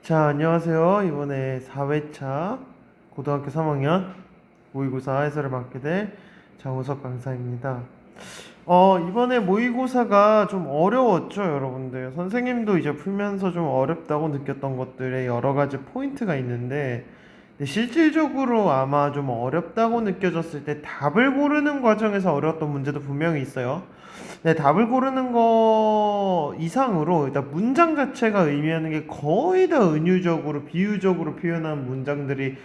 자, 안녕하세요. 이번에 4회차 고등학교 3학년 모의고사 해설을 맡게 될 장우석 강사입니다. 이번에 모의고사가 좀 어려웠죠, 여러분들. 선생님도 이제 풀면서 좀 어렵다고 느꼈던 것들에 여러 가지 포인트가 있는데, 근데 실질적으로 아마 좀 어렵다고 느껴졌을 때 답을 고르는 과정에서 어려웠던 문제도 분명히 있어요. 네, 답을 고르는 거 이상으로 일단 문장 자체가 의미하는 게 거의 다 은유적으로 비유적으로 표현한 문장들이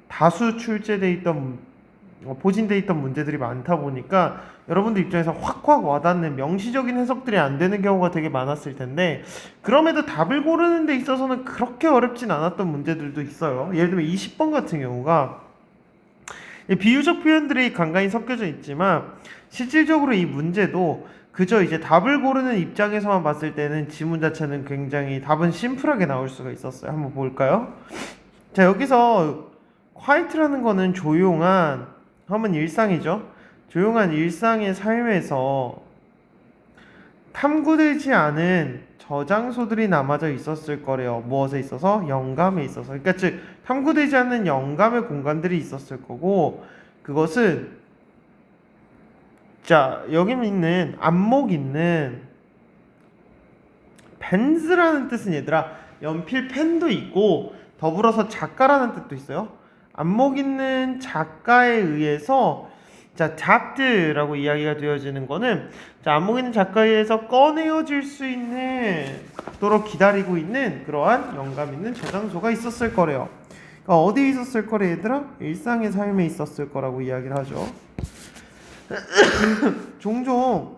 다수 출제돼 있던 포진돼 있던 문제들이 많다 보니까 여러분들 입장에서 확확 와닿는 명시적인 해석들이 안 되는 경우가 되게 많았을 텐데, 그럼에도 답을 고르는 데 있어서는 그렇게 어렵진 않았던 문제들도 있어요. 예를 들면 20번 같은 경우가 비유적 표현들이 간간히 섞여져 있지만 실질적으로 이 문제도 그저 이제 답을 고르는 입장에서만 봤을 때는 지문 자체는 굉장히 답은 심플하게 나올 수가 있었어요. 한번 볼까요? 자, 여기서 quiet라는 거는 조용한 하면 일상이죠. 조용한 일상의 삶에서 탐구되지 않은 저장소들이 남아져 있었을 거래요. 무엇에 있어서? 영감에 있어서. 그러니까 즉 탐구되지 않는 영감의 공간들이 있었을 거고, 그것은 자, 여기 있는 안목 있는 펜즈라는 뜻은 얘들아 연필 펜도 있고 더불어서 작가라는 뜻도 있어요. 안목 있는 작가에 의해서 자, 작드라고 이야기가 되어지는 거는 자, 안목 있는 작가에 의해서 꺼내어질 수 있는 도록 기다리고 있는 그러한 영감 있는 저장소가 있었을 거래요. 그러니까 어디에 있었을 거래 얘들아? 일상의 삶에 있었을 거라고 이야기를 하죠. 종종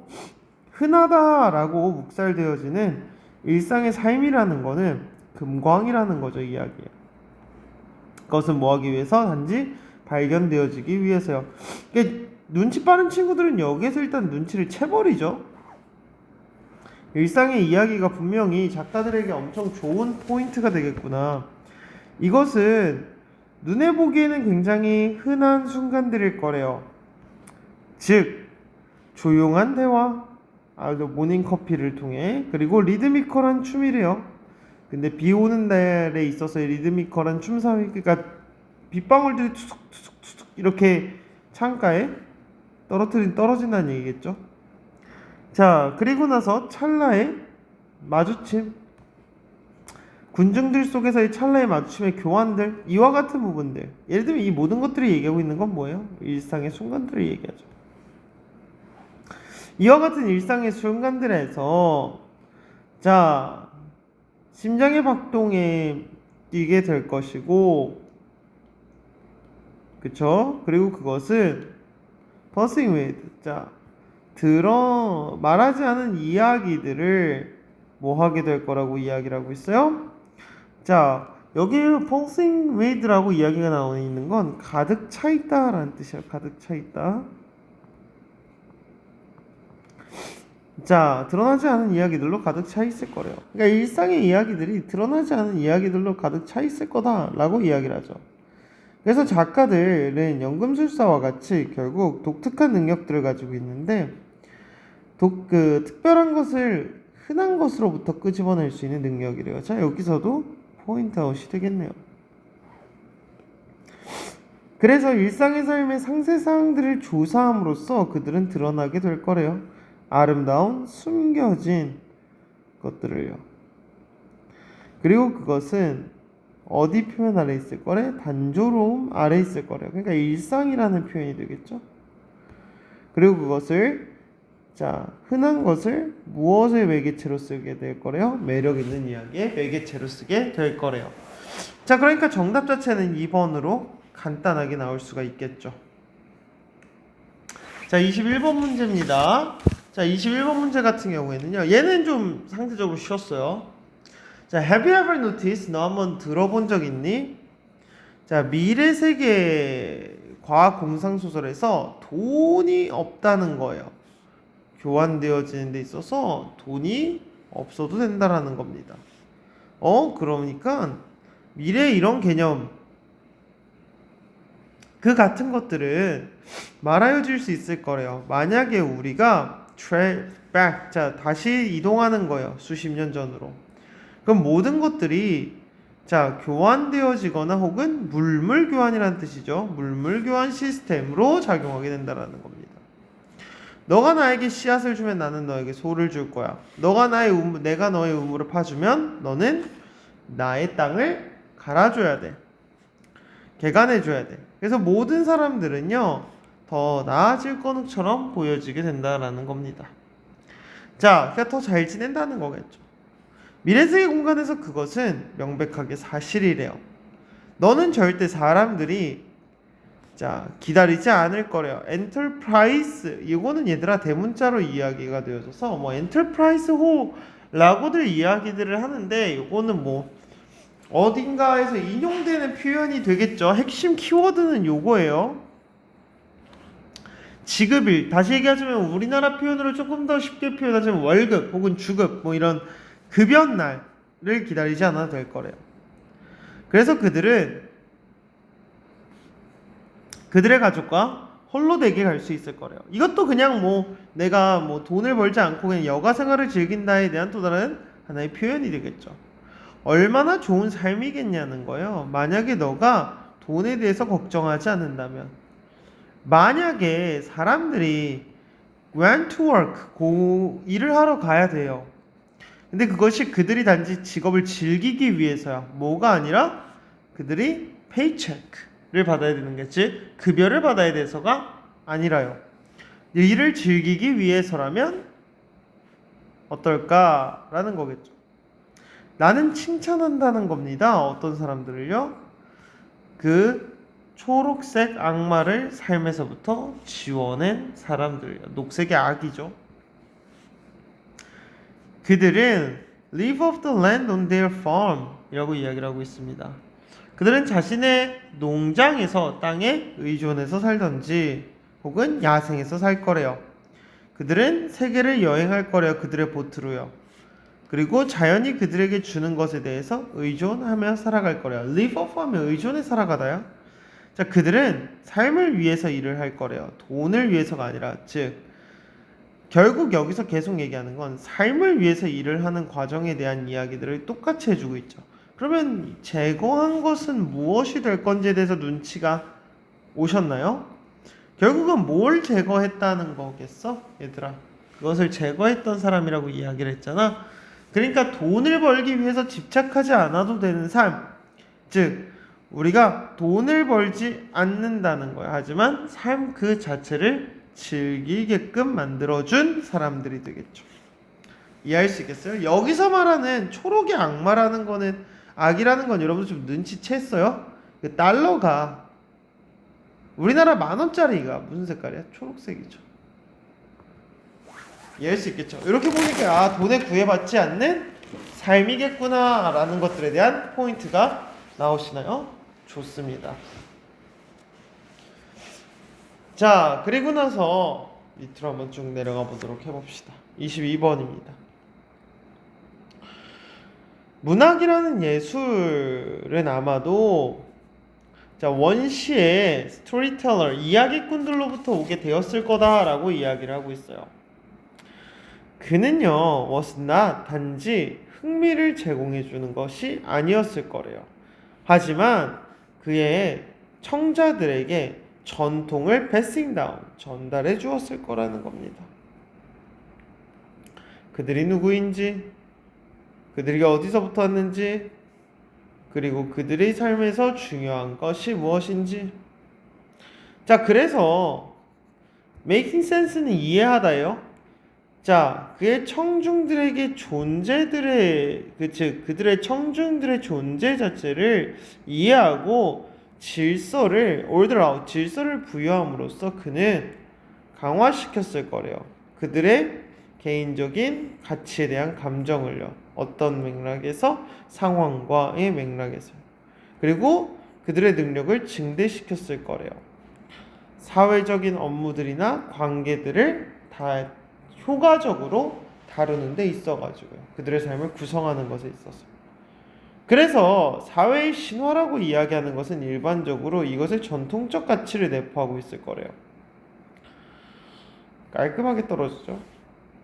흔하다라고 묵살되어지는 일상의 삶이라는 거는 금광이라는 거죠, 이야기에. 그것은 뭐 하기 위해서? 단지 발견되어지기 위해서요. 그러니까 눈치 빠른 친구들은 여기에서 일단 눈치를 채버리죠. 일상의 이야기가 분명히 작가들에게 엄청 좋은 포인트가 되겠구나. 이것은 눈에 보기에는 굉장히 흔한 순간들일 거래요. 즉 조용한 대화, 모닝커피를 통해, 그리고 리드미컬한 춤이래요. 근데 비 오는 날에 있어서 리드미컬한 춤 사위, 그러니까 빗방울들이 투둑투둑투둑 이렇게 창가에 떨어진다는 얘기겠죠. 자, 그리고 나서 찰나의 마주침, 군중들 속에서의 찰나의 마주침의 교환들, 이와 같은 부분들. 예를 들면 이 모든 것들이 얘기하고 있는 건 뭐예요? 일상의 순간들을 얘기하죠. 이와 같은 일상의 순간들에서 자, 심장의 박동에 뛰게 될 것이고, 그쵸? 그리고 그것은 buzzing with, 자, 말하지 않은 이야기들을 뭐 하게 될 거라고 이야기를 하고 있어요? 자, 여기 buzzing with라고 이야기가 나오고 있는 건 가득 차 있다 라는 뜻이에요. 가득 차 있다. 자, 드러나지 않은 이야기들로 가득 차 있을 거래요. 그러니까 일상의 이야기들이 드러나지 않은 이야기들로 가득 차 있을 거다라고 이야기를 하죠. 그래서 작가들은 연금술사와 같이 결국 독특한 능력들을 가지고 있는데, 특별한 것을 흔한 것으로부터 끄집어낼 수 있는 능력이래요. 자, 여기서도 포인트아웃이 되겠네요. 그래서 일상의 삶의 상세사항들을 조사함으로써 그들은 드러나게 될 거래요. 아름다운 숨겨진 것들을요. 그리고 그것은 어디 표현 아래 있을 거래? 단조로움 아래 있을 거래요. 그러니까 일상이라는 표현이 되겠죠. 그리고 그것을 자, 흔한 것을 무엇의 매개체로 쓰게 될 거래요? 매력 있는 이야기의 매개체로 쓰게 될 거래요. 자, 그러니까 정답 자체는 2번으로 간단하게 나올 수가 있겠죠. 자, 21번 문제입니다. 자, 21번 문제 같은 경우에는요, 얘는 좀 상대적으로 쉬웠어요. 자, have you ever noticed? 너 한번 들어본 적 있니? 자, 미래 세계 과학 공상 소설에서 돈이 없다는 거예요. 교환되어지는 데 있어서 돈이 없어도 된다라는 겁니다. 그러니까 미래 이런 개념, 그 같은 것들은 말하여질 수 있을 거래요. 만약에 우리가 자, 다시 이동하는 거예요. 수십 년 전으로. 그럼 모든 것들이 자, 교환되어지거나 혹은 물물 교환이라는 뜻이죠. 물물 교환 시스템으로 작용하게 된다라는 겁니다. 너가 나에게 씨앗을 주면 나는 너에게 소를 줄 거야. 내가 너의 우물을 파주면 너는 나의 땅을 갈아줘야 돼. 개간해줘야 돼. 그래서 모든 사람들은요, 더 나아질 것처럼 보여지게 된다라는 겁니다. 자, 그러니까 더 잘 지낸다는 거겠죠. 미래세계 공간에서 그것은 명백하게 사실이래요. 너는 절대 사람들이 기다리지 않을 거래요. 엔터프라이즈, 이거는 얘들아 대문자로 이야기가 되어져서 뭐 엔터프라이즈 호라고들 이야기들을 하는데 이거는 뭐 어딘가에서 인용되는 표현이 되겠죠. 핵심 키워드는 요거예요. 지급일, 다시 얘기하자면 우리나라 표현으로 조금 더 쉽게 표현하자면 월급 혹은 주급 뭐 이런 급여날을 기다리지 않아도 될 거래요. 그래서 그들의 가족과 홀로되게 갈 수 있을 거래요. 이것도 그냥 뭐 내가 뭐 돈을 벌지 않고 그냥 여가 생활을 즐긴다에 대한 또 다른 하나의 표현이 되겠죠. 얼마나 좋은 삶이겠냐는 거예요. 만약에 너가 돈에 대해서 걱정하지 않는다면, 만약에 사람들이 went to work, 일을 하러 가야 돼요. 근데 그것이 그들이 단지 직업을 즐기기 위해서야. 뭐가 아니라 그들이 paycheck를 받아야 되는 게, 즉 급여를 받아야 돼서가 아니라요. 일을 즐기기 위해서라면 어떨까라는 거겠죠. 나는 칭찬한다는 겁니다. 어떤 사람들을요? 그 초록색 악마를 삶에서부터 지워낸 사람들이요. 녹색의 악이죠. 그들은 live off the land on their farm 이라고 이야기를 하고 있습니다. 그들은 자신의 농장에서 땅에 의존해서 살던지 혹은 야생에서 살 거래요. 그들은 세계를 여행할 거래요. 그들의 보트로요. 그리고 자연이 그들에게 주는 것에 대해서 의존하며 살아갈 거래요. live off 하면 의존해 살아가다요. 자, 그들은 삶을 위해서 일을 할 거래요. 돈을 위해서가 아니라, 즉 결국 여기서 계속 얘기하는 건 삶을 위해서 일을 하는 과정에 대한 이야기들을 똑같이 해주고 있죠. 그러면 제거한 것은 무엇이 될 건지에 대해서 눈치가 오셨나요? 결국은 뭘 제거했다는 거겠어? 얘들아, 그것을 제거했던 사람이라고 이야기를 했잖아. 그러니까 돈을 벌기 위해서 집착하지 않아도 되는 삶, 즉 우리가 돈을 벌지 않는다는 거야. 하지만 삶 그 자체를 즐기게끔 만들어준 사람들이 되겠죠. 이해할 수 있겠어요? 여기서 말하는 초록의 악마라는 거는, 악이라는 건 여러분들 좀 눈치챘어요? 그 달러가 우리나라 10,000원짜리가 무슨 색깔이야? 초록색이죠. 이해할 수 있겠죠? 이렇게 보니까 돈에 구애받지 않는 삶이겠구나 라는 것들에 대한 포인트가 나오시나요? 좋습니다. 자, 그리고 나서 밑으로 한번 쭉 내려가 보도록 해봅시다. 22번입니다. 문학이라는 예술은 아마도 원시의 스토리텔러, 이야기꾼들로부터 오게 되었을 거다라고 이야기를 하고 있어요. 그는요, was not, 단지 흥미를 제공해 주는 것이 아니었을 거래요. 하지만 그의 청자들에게 전통을 passing down, 전달해 주었을 거라는 겁니다. 그들이 누구인지, 그들이 어디서부터 왔는지, 그리고 그들의 삶에서 중요한 것이 무엇인지. 자, 그래서 making sense는 이해하다예요. 자, 그의 청중들에게 즉 그들의 청중들의 존재 자체를 이해하고 질서를 order out, 질서를 부여함으로써 그는 강화시켰을 거래요. 그들의 개인적인 가치에 대한 감정을요. 어떤 맥락에서? 상황과의 맥락에서. 그리고 그들의 능력을 증대시켰을 거래요. 사회적인 업무들이나 관계들을 다 효과적으로 다루는 데 있어가지고요. 그들의 삶을 구성하는 것에 있어서. 그래서 사회의 신화라고 이야기하는 것은 일반적으로 이것의 전통적 가치를 내포하고 있을 거래요. 깔끔하게 떨어지죠.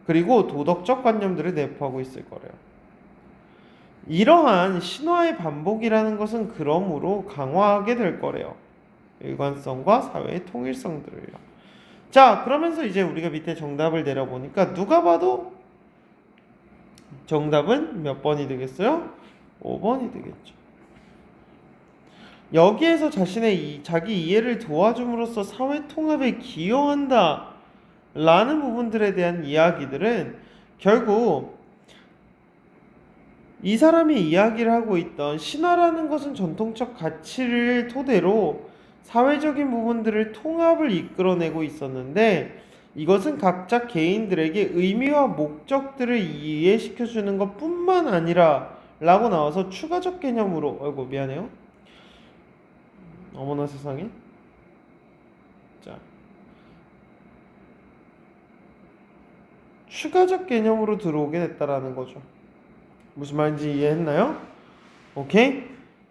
그리고 도덕적 관념들을 내포하고 있을 거래요. 이러한 신화의 반복이라는 것은 그러므로 강화하게 될 거래요. 일관성과 사회의 통일성들을요. 자, 그러면서 이제 우리가 밑에 정답을 내려보니까 누가 봐도 정답은 몇 번이 되겠어요? 5번이 되겠죠. 여기에서 자기 이해를 도와줌으로써 사회 통합에 기여한다 라는 부분들에 대한 이야기들은 결국 이 사람이 이야기를 하고 있던 신화라는 것은 전통적 가치를 토대로 사회적인 부분들을 통합을 이끌어내고 있었는데 이것은 각자 개인들에게 의미와 목적들을 이해시켜주는 것 뿐만 아니라 라고 나와서 추가적 개념으로 아이고 미안해요. 어머나 세상에. 자, 추가적 개념으로 들어오게 됐다라는 거죠. 무슨 말인지 이해했나요? 오케이?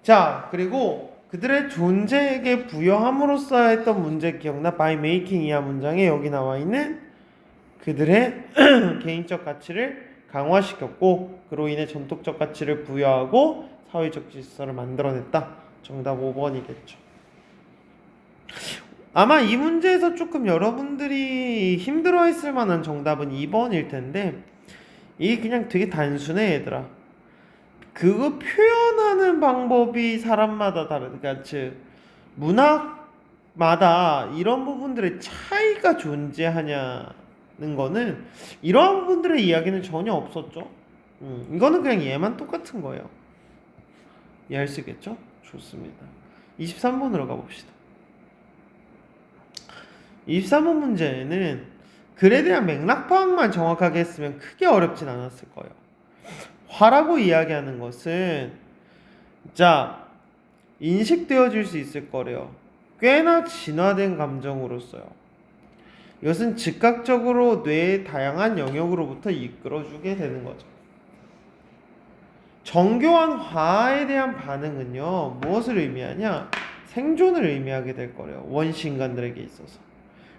자, 그리고 그들의 존재에게 부여함으로써 했던 문제 기억나? by making 이하 문장에 여기 나와 있는 그들의 개인적 가치를 강화시켰고 그로 인해 전통적 가치를 부여하고 사회적 질서를 만들어냈다. 정답 5번이겠죠. 아마 이 문제에서 조금 여러분들이 힘들어했을 만한 정답은 2번일 텐데 이게 그냥 되게 단순해 얘들아. 그거 표현하는 방법이 사람마다 다르다. 그러니까 즉 문학마다 이런 부분들의 차이가 존재하냐는 거는 이러한 부분들의 이야기는 전혀 없었죠. 이거는 그냥 얘만 똑같은 거예요. 이해할 수 있겠죠? 좋습니다. 23번으로 가봅시다. 23번 문제는 글에 대한 맥락 파악만 정확하게 했으면 크게 어렵진 않았을 거예요. 화라고 이야기하는 것은 자 인식되어질 수 있을 거래요. 꽤나 진화된 감정으로서요. 이것은 즉각적으로 뇌의 다양한 영역으로부터 이끌어주게 되는 거죠. 정교한 화에 대한 반응은요 무엇을 의미하냐? 생존을 의미하게 될 거래요. 원시 인간들에게 있어서.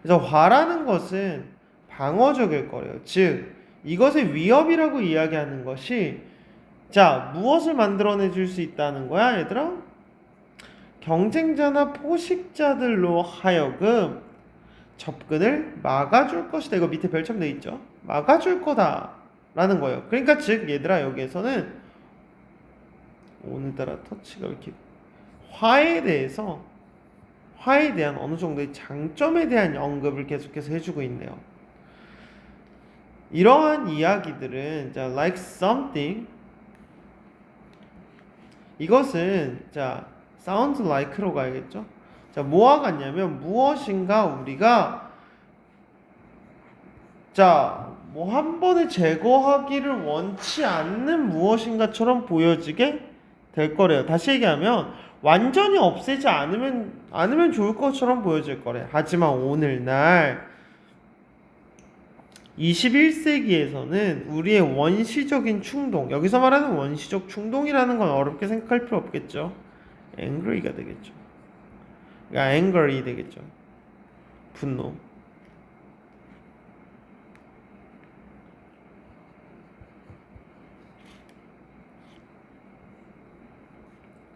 그래서 화라는 것은 방어적일 거래요. 즉 이것의 위협이라고 이야기하는 것이 자 무엇을 만들어내 줄 수 있다는 거야 얘들아? 경쟁자나 포식자들로 하여금 접근을 막아줄 것이다. 이거 밑에 별점 돼 있죠? 막아줄 거다 라는 거예요. 그러니까 즉 얘들아 여기에서는 오늘따라 터치가 이렇게 화에 대한 어느 정도의 장점에 대한 언급을 계속해서 해주고 있네요. 이러한 이야기들은 자 like something 이것은 자 sounds like로 가야겠죠. 자 뭐와 같냐면 무엇인가 우리가 자 뭐 한 번에 제거하기를 원치 않는 무엇인가처럼 보여지게 될 거래요. 다시 얘기하면 완전히 없애지 않으면 좋을 것처럼 보여질 거래. 하지만 오늘날 21세기에서는 우리의 원시적인 충동, 여기서 말하는 원시적 충동이라는 건 어렵게 생각할 필요 없겠죠. angry가 되겠죠. 그러니까 angry 되겠죠. 분노.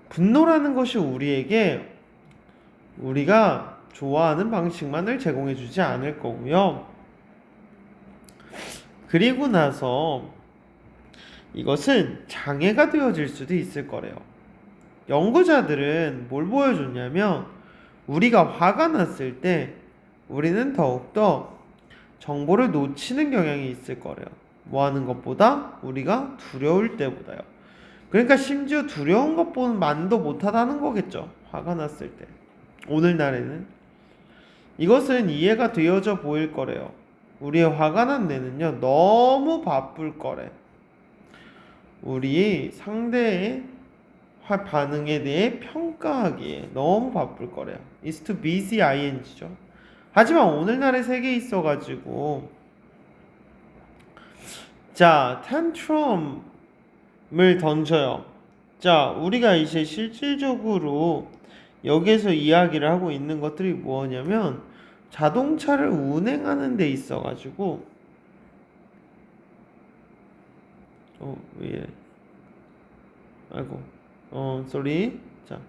분노라는 것이 우리가 좋아하는 방식만을 제공해 주지 않을 거고요. 그리고 나서 이것은 장애가 되어질 수도 있을 거래요. 연구자들은 뭘 보여줬냐면 우리가 화가 났을 때 우리는 더욱더 정보를 놓치는 경향이 있을 거래요. 뭐 하는 것보다 우리가 두려울 때보다요. 그러니까 심지어 두려운 것만도 못하다는 거겠죠. 화가 났을 때. 오늘날에는 이것은 이해가 되어져 보일 거래요. 우리의 화가 난 뇌는요 너무 바쁠 거래. 우리 상대의 반응에 대해 평가하기에 너무 바쁠 거래요. is to busy ing죠. 하지만 오늘날의 세계에 있어가지고 자 텐트럼을 던져요. 자 우리가 이제 실질적으로 여기에서 이야기를 하고 있는 것들이 뭐냐면 자동차를 운행하는 데 있어가지고 왜 이래? sorry. 자,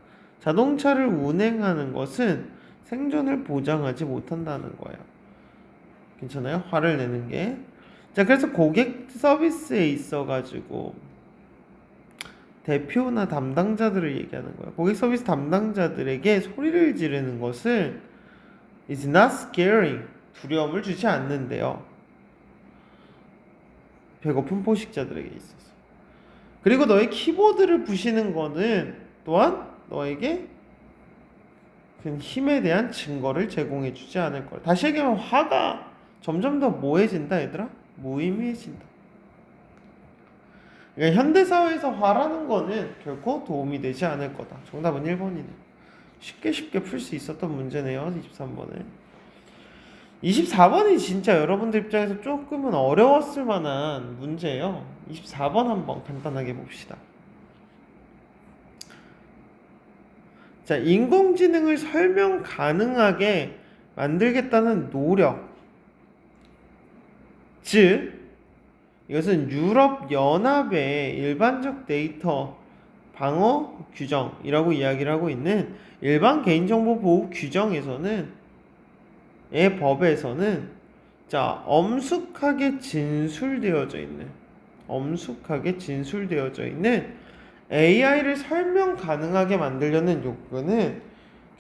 자동차를 운행하는 것은 생존을 보장하지 못한다는 거예요. 괜찮아요? 화를 내는 게. 자, 그래서 고객 서비스에 있어가지고 대표나 담당자들을 얘기하는 거예요. 고객 서비스 담당자들에게 소리를 지르는 것은 is not scaring, 두려움을 주지 않는데요. 배고픈 포식자들에게 있어서. 그리고 너의 키보드를 부시는 거는 또한 너에게 그 힘에 대한 증거를 제공해 주지 않을 거야. 다시 얘기하면 화가 점점 더 뭐해진다, 얘들아? 무의미해진다. 그러니까 현대사회에서 화라는 거는 결코 도움이 되지 않을 거다. 정답은 1번이네. 쉽게 풀 수 있었던 문제네요. 23번에. 24번이 진짜 여러분들 입장에서 조금은 어려웠을 만한 문제예요. 24번 한번 간단하게 봅시다. 자, 인공지능을 설명 가능하게 만들겠다는 노력. 즉, 이것은 유럽연합의 일반적 데이터 방어 규정이라고 이야기를 하고 있는 일반 개인정보 보호 규정에서는 법에서는 자, 엄숙하게 진술되어져 있는 AI를 설명 가능하게 만들려는 요구는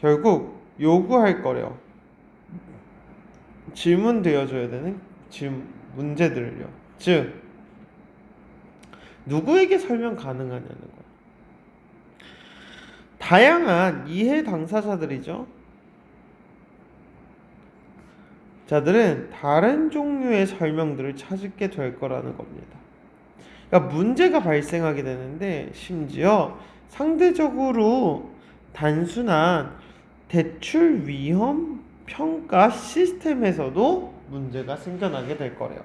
결국 요구할 거래요. 질문되어줘야 되는 문제들을요. 즉, 누구에게 설명 가능하냐는 거예요. 다양한 이해 당사자들이죠. 자들은 다른 종류의 설명들을 찾게 될 거라는 겁니다. 그러니까 문제가 발생하게 되는데 심지어 상대적으로 단순한 대출 위험 평가 시스템에서도 문제가 생겨나게 될 거래요.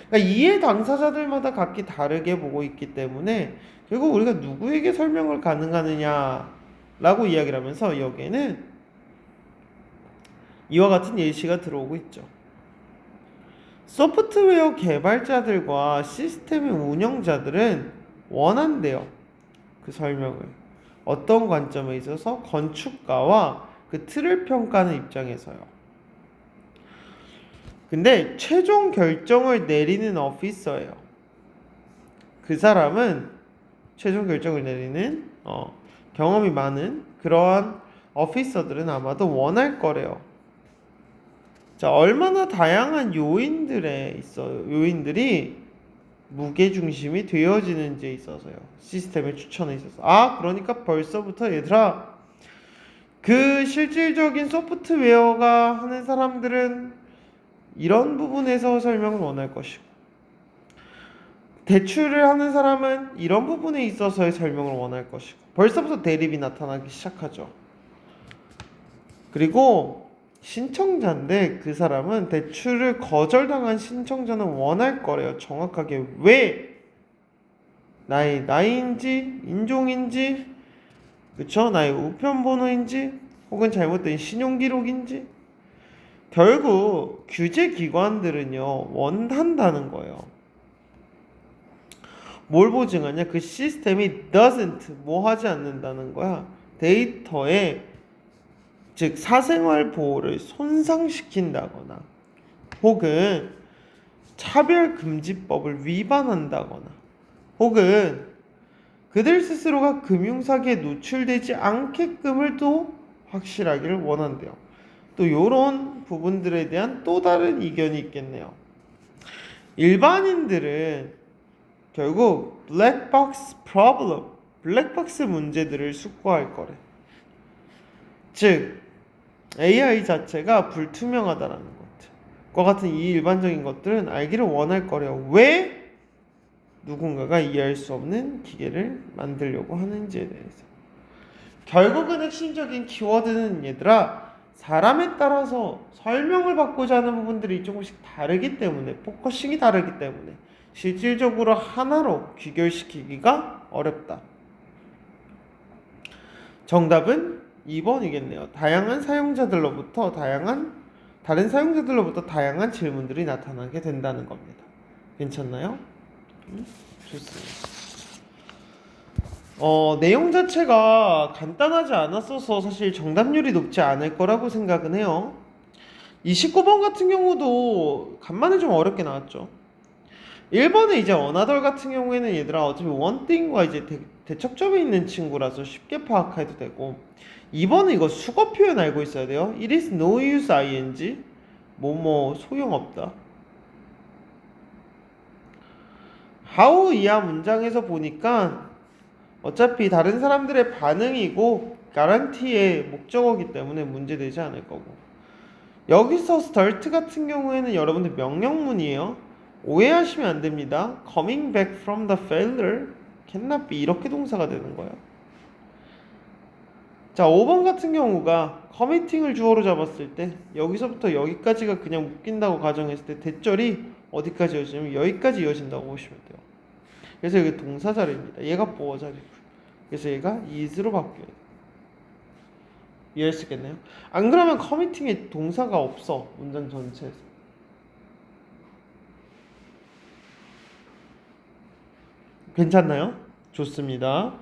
그러니까 이해 당사자들마다 각기 다르게 보고 있기 때문에 결국 우리가 누구에게 설명을 가능하느냐라고 이야기를 하면서 여기에는 이와 같은 예시가 들어오고 있죠. 소프트웨어 개발자들과 시스템의 운영자들은 원한대요. 그 설명을. 어떤 관점에 있어서? 건축가와 그 틀을 평가하는 입장에서요. 근데 최종 결정을 내리는 오피서예요. 그 사람은 최종 결정을 내리는 경험이 많은 그러한 오피서들은 아마도 원할 거래요. 자, 얼마나 다양한 요인들이 무게중심이 되어지는지에 있어서요. 시스템의 추천에 있어서. 그러니까 벌써부터 얘들아, 그 실질적인 소프트웨어가 하는 사람들은 이런 부분에서 설명을 원할 것이고, 대출을 하는 사람은 이런 부분에 있어서의 설명을 원할 것이고, 벌써부터 대립이 나타나기 시작하죠. 그리고 신청자인데 그 사람은 대출을 거절당한 신청자는 원할 거래요. 정확하게 왜 나의 나이인지 인종인지 그쵸? 나의 우편번호인지 혹은 잘못된 신용기록인지 결국 규제기관들은요 원한다는 거예요. 뭘 보증하냐? 그 시스템이 doesn't 뭐 하지 않는다는 거야. 데이터에 즉 사생활 보호를 손상시킨다거나 혹은 차별금지법을 위반한다거나 혹은 그들 스스로가 금융사기에 노출되지 않게끔을 또 확실하기를 원한대요. 또 이런 부분들에 대한 또 다른 이견이 있겠네요. 일반인들은 결국 블랙박스 프로블럼, 블랙박스 문제들을 숙고할 거래. 즉 AI 자체가 불투명하다라는 것과 같은 이 일반적인 것들은 알기를 원할 거래요. 왜 누군가가 이해할 수 없는 기계를 만들려고 하는지에 대해서. 결국은 핵심적인 키워드는 얘들아, 사람에 따라서 설명을 받고자 하는 부분들이 조금씩 다르기 때문에, 포커싱이 다르기 때문에 실질적으로 하나로 귀결시키기가 어렵다. 정답은 2번이겠네요. 다른 사용자들로부터 다양한 질문들이 나타나게 된다는 겁니다. 괜찮나요? 좋습니다. 내용 자체가 간단하지 않았어서 사실 정답률이 높지 않을 거라고 생각은 해요. 이 19번 같은 경우도 간만에 좀 어렵게 나왔죠. 1번에 이제 어나덜 같은 경우에는 얘들아 어차피 원띵과 이제 대척점에 있는 친구라서 쉽게 파악해도 되고, 2번은 이거 수거 표현 알고 있어야 돼요. It is no use ing 뭐뭐 소용없다. how 이하 문장에서 보니까 어차피 다른 사람들의 반응이고 가란티의 목적어기 때문에 문제되지 않을 거고, 여기서 start 같은 경우에는 여러분들 명령문이에요. 오해하시면 안 됩니다. coming back from the failure cannot be 이렇게 동사가 되는 거예요. 자, 5번 같은 경우가 committing을 주어로 잡았을 때 여기서부터 여기까지가 그냥 묶인다고 가정했을 때 대절이 어디까지 이어지냐면 여기까지 이어진다고 보시면 돼요. 그래서 여기 동사 자리입니다. 얘가 보어 자리고, 그래서 얘가 is로 바뀌어요. 이해할 수 있겠나요? 안 그러면 committing에 동사가 없어, 문장 전체에서. 괜찮나요? 좋습니다.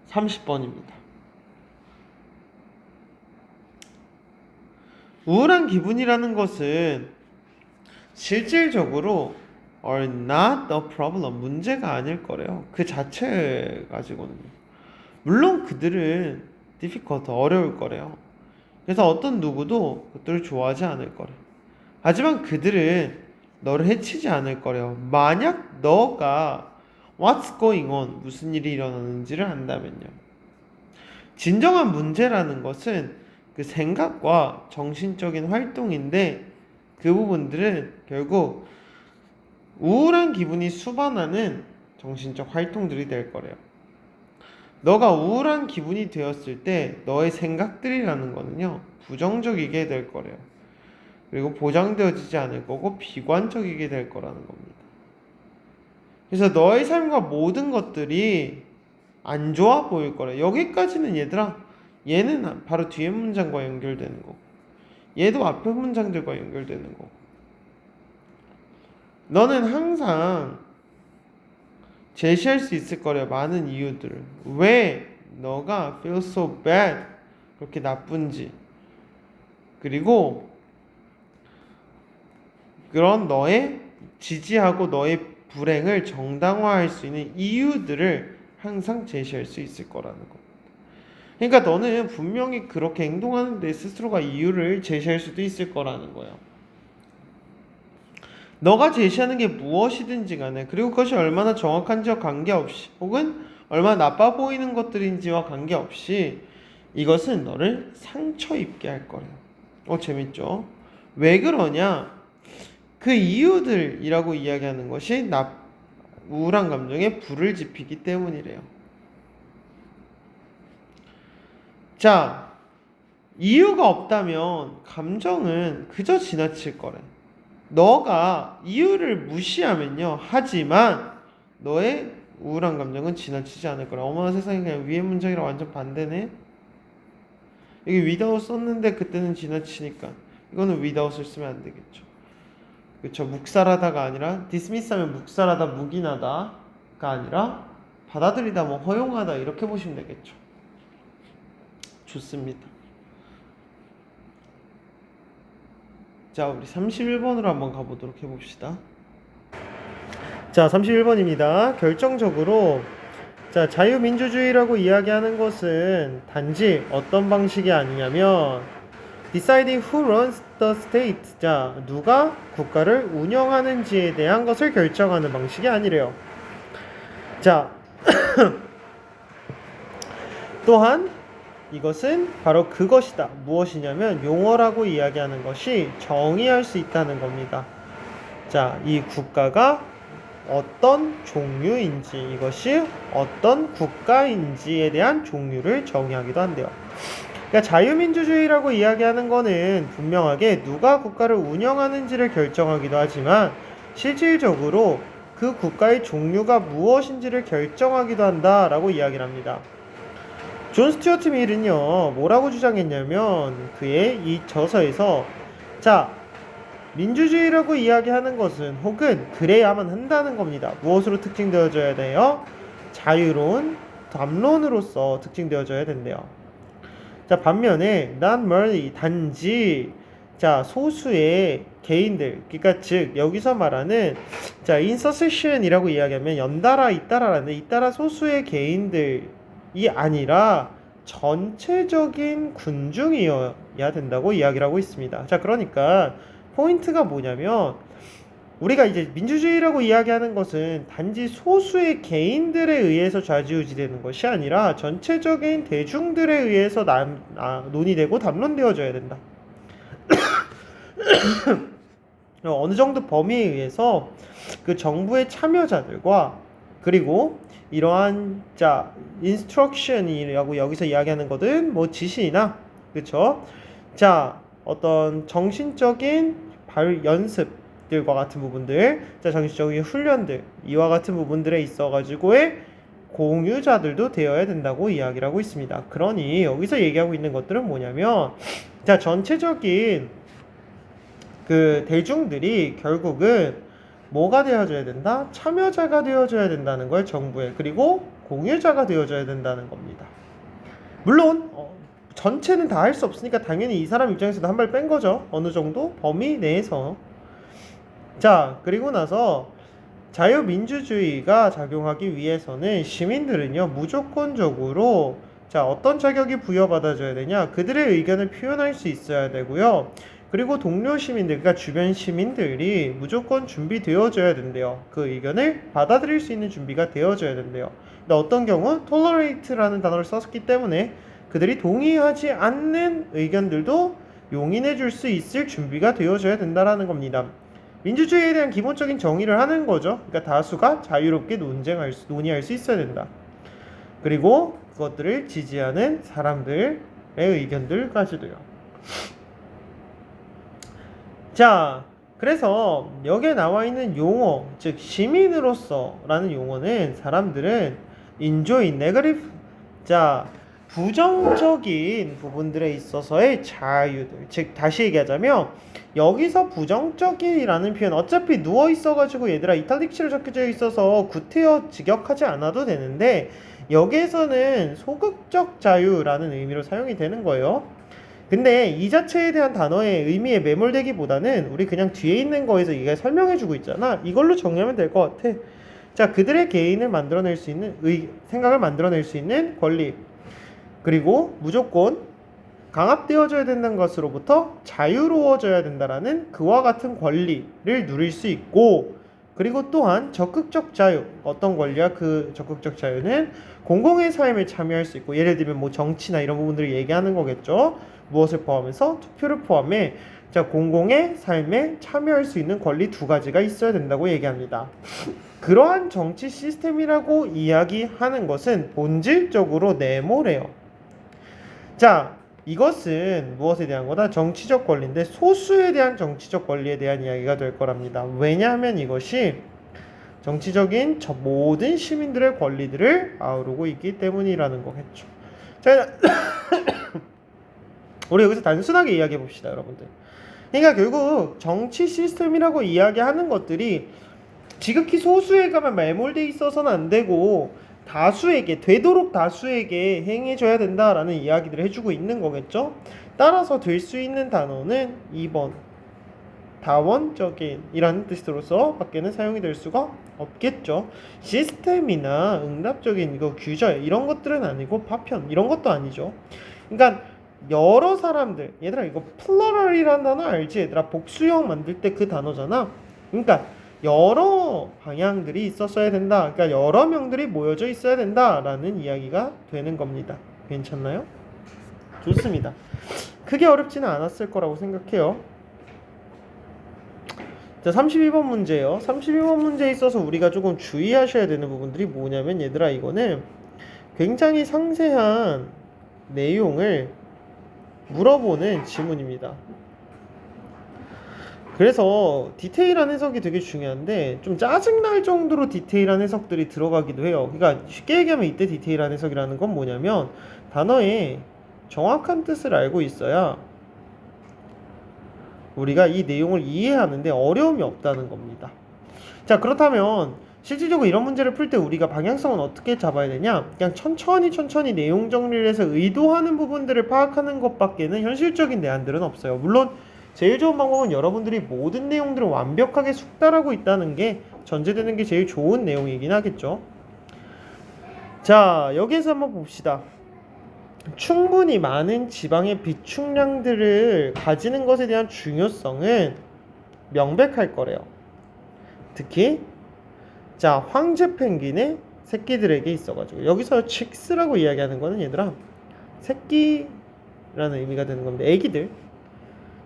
30번입니다. 우울한 기분이라는 것은 실질적으로 are not a problem, 문제가 아닐 거래요. 그 자체 가지고는요. 물론 그들은 difficult, 어려울 거래요. 그래서 어떤 누구도 그들을 좋아하지 않을 거래. 하지만 그들은 너를 해치지 않을 거래요. 만약 너가 what's going on, 무슨 일이 일어나는지를 안다면요. 진정한 문제라는 것은 그 생각과 정신적인 활동인데, 그 부분들은 결국 우울한 기분이 수반하는 정신적 활동들이 될 거래요. 너가 우울한 기분이 되었을 때 너의 생각들이라는 거는요 부정적이게 될 거래요. 그리고 보장되어지지 않을 거고 비관적이게 될 거라는 겁니다. 그래서 너의 삶과 모든 것들이 안 좋아 보일 거래. 여기까지는 얘들아, 얘는 바로 뒤에 문장과 연결되는 거고, 얘도 앞에 문장들과 연결되는 거고. 너는 항상 제시할 수 있을 거래, 많은 이유들을. 왜 너가 feel so bad, 그렇게 나쁜지. 그리고 그런 너의 지지하고 너의 불행을 정당화할 수 있는 이유들을 항상 제시할 수 있을 거라는 거. 그러니까 너는 분명히 그렇게 행동하는데 스스로가 이유를 제시할 수도 있을 거라는 거예요. 너가 제시하는 게 무엇이든지 간에, 그리고 그것이 얼마나 정확한지와 관계없이, 혹은 얼마나 나빠 보이는 것들인지와 관계없이 이것은 너를 상처 입게 할 거래요. 재밌죠? 왜 그러냐? 그 이유들이라고 이야기하는 것이 우울한 감정에 불을 지피기 때문이래요. 자, 이유가 없다면 감정은 그저 지나칠 거래. 너가 이유를 무시하면요, 하지만 너의 우울한 감정은 지나치지 않을 거라. 어머나 세상에, 그냥 위에 문장이랑 완전 반대네. 여기 without 썼는데 그때는 지나치니까 이거는 without을 쓰면 안 되겠죠. 그렇죠. 묵살하다가 아니라, dismiss하면 묵살하다, 묵인하다가 아니라 받아들이다, 뭐 허용하다, 이렇게 보시면 되겠죠. 좋습니다. 자, 우리 31번으로 한번 가보도록 해봅시다. 자, 31번입니다. 결정적으로, 자, 자유민주주의라고 이야기하는 것은 단지 어떤 방식이 아니냐면 deciding who runs the state, 자, 누가 국가를 운영하는지에 대한 것을 결정하는 방식이 아니래요. 자, 또한 이것은 바로 그것이다. 무엇이냐면 용어라고 이야기하는 것이 정의할 수 있다는 겁니다. 자, 이 국가가 어떤 종류인지, 이것이 어떤 국가인지에 대한 종류를 정의하기도 한대요. 그러니까 자유민주주의라고 이야기하는 거는 분명하게 누가 국가를 운영하는지를 결정하기도 하지만 실질적으로 그 국가의 종류가 무엇인지를 결정하기도 한다라고 이야기를 합니다. 존 스튜어트 밀은요 뭐라고 주장했냐면, 그의 이 저서에서, 자, 민주주의라고 이야기하는 것은 혹은 그래야만 한다는 겁니다. 무엇으로 특징되어져야 돼요? 자유로운 담론으로서 특징되어져야 된대요. 자, 반면에 not merely 단지 자 소수의 개인들, 그러니까 즉 여기서 말하는 자 insufficient이라고 이야기하면 연달아 잇따라라는 잇따라 소수의 개인들이 아니라 전체적인 군중이어야 된다고 이야기를 하고 있습니다. 자, 그러니까 포인트가 뭐냐면 우리가 이제 민주주의라고 이야기하는 것은 단지 소수의 개인들에 의해서 좌지우지되는 것이 아니라 전체적인 대중들에 의해서 논의되고 담론되어져야 된다. 어느 정도 범위에 의해서 그 정부의 참여자들과 그리고 이러한 자 인스트럭션이라고 여기서 이야기하는 것은 뭐 지시나 그쵸? 자 어떤 정신적인 연습들과 같은 부분들, 자 정신적인 훈련들 이와 같은 부분들에 있어 가지고의 공유자들도 되어야 된다고 이야기를 하고 있습니다. 그러니 여기서 얘기하고 있는 것들은 뭐냐면 자 전체적인 그 대중들이 결국은 뭐가 되어줘야 된다? 참여자가 되어줘야 된다는 걸 정부에, 그리고 공유자가 되어줘야 된다는 겁니다. 물론 전체는 다 할 수 없으니까 당연히 이 사람 입장에서도 한 발 뺀 거죠. 어느 정도 범위 내에서. 자, 그리고 나서 자유민주주의가 작용하기 위해서는 시민들은요 무조건적으로 자 어떤 자격이 부여받아줘야 되냐, 그들의 의견을 표현할 수 있어야 되고요. 그리고 동료 시민들, 그러니까 주변 시민들이 무조건 준비되어져야 된대요. 그 의견을 받아들일 수 있는 준비가 되어져야 된대요. 근데 어떤 경우 tolerate라는 단어를 썼기 때문에 그들이 동의하지 않는 의견들도 용인해 줄 수 있을 준비가 되어져야 된다라는 겁니다. 민주주의에 대한 기본적인 정의를 하는 거죠. 그러니까 다수가 자유롭게 논의할 수 있어야 된다. 그리고 그것들을 지지하는 사람들의 의견들까지도요. 자, 그래서 여기에 나와 있는 용어, 즉 시민으로서라는 용어는 사람들은 enjoy negative, 자 부정적인 부분들에 있어서의 자유들, 즉 다시 얘기하자면 여기서 부정적이라는 표현, 어차피 누워 있어가지고 얘들아 이탈릭시로 적혀져 있어서 구태여 직역하지 않아도 되는데 여기에서는 소극적 자유라는 의미로 사용이 되는 거예요. 근데 이 자체에 대한 단어의 의미에 매몰되기보다는 우리 그냥 뒤에 있는 거에서 이게 설명해주고 있잖아. 이걸로 정리하면 될 것 같아. 자, 그들의 개인을 만들어낼 수 있는 생각을 만들어낼 수 있는 권리, 그리고 무조건 강압되어져야 된다는 것으로부터 자유로워져야 된다라는 그와 같은 권리를 누릴 수 있고, 그리고 또한 적극적 자유, 어떤 권리야? 그 적극적 자유는 공공의 삶에 참여할 수 있고, 예를 들면 뭐 정치나 이런 부분들을 얘기하는 거겠죠. 무엇을 포함해서? 투표를 포함해 자 공공의 삶에 참여할 수 있는 권리 두 가지가 있어야 된다고 얘기합니다. 그러한 정치 시스템이라고 이야기하는 것은 본질적으로 네모래요. 자, 이것은 무엇에 대한 거다? 정치적 권리인데 소수에 대한 정치적 권리에 대한 이야기가 될 거랍니다. 왜냐하면 이것이 정치적인 모든 시민들의 권리들을 아우르고 있기 때문이라는 거겠죠. 자, 우리 여기서 단순하게 이야기해 봅시다, 여러분들. 그러니까 결국 정치 시스템이라고 이야기하는 것들이 지극히 소수에게만 매몰돼 있어서는 안 되고 다수에게, 되도록 다수에게 행해줘야 된다라는 이야기들을 해주고 있는 거겠죠. 따라서 될 수 있는 단어는 2번 다원적인 이라는 뜻으로서 밖에는 사용이 될 수가 없겠죠. 시스템이나 응답적인 이거 규제 이런 것들은 아니고 파편 이런 것도 아니죠. 그러니까 여러 사람들, 얘들아 이거 플러럴이라는 단어 알지? 얘들아 복수형 만들 때 그 단어잖아. 그러니까 여러 방향들이 있었어야 된다. 그러니까 여러 명들이 모여져 있어야 된다라는 이야기가 되는 겁니다. 괜찮나요? 좋습니다. 크게 어렵지는 않았을 거라고 생각해요. 자, 32번 문제예요. 32번 문제에 있어서 우리가 조금 주의하셔야 되는 부분들이 뭐냐면 얘들아 이거는 굉장히 상세한 내용을 물어보는 지문입니다. 그래서 디테일한 해석이 되게 중요한데 좀 짜증날 정도로 디테일한 해석들이 들어가기도 해요. 그러니까 쉽게 얘기하면 이때 디테일한 해석이라는 건 뭐냐면 단어의 정확한 뜻을 알고 있어야 우리가 이 내용을 이해하는데 어려움이 없다는 겁니다. 자, 그렇다면 실질적으로 이런 문제를 풀 때 우리가 방향성은 어떻게 잡아야 되냐? 그냥 천천히 내용 정리를 해서 의도하는 부분들을 파악하는 것밖에는 현실적인 내안들은 없어요. 물론 제일 좋은 방법은 여러분들이 모든 내용들을 완벽하게 숙달하고 있다는 게 전제되는 게 제일 좋은 내용이긴 하겠죠. 자, 여기에서 한번 봅시다. 충분히 많은 지방의 비축량들을 가지는 것에 대한 중요성은 명백할 거래요. 특히 자, 황제 펭귄의 새끼들에게 있어가지고 여기서 칙스라고 이야기하는 거는 얘들아 새끼라는 의미가 되는 겁니다. 애기들.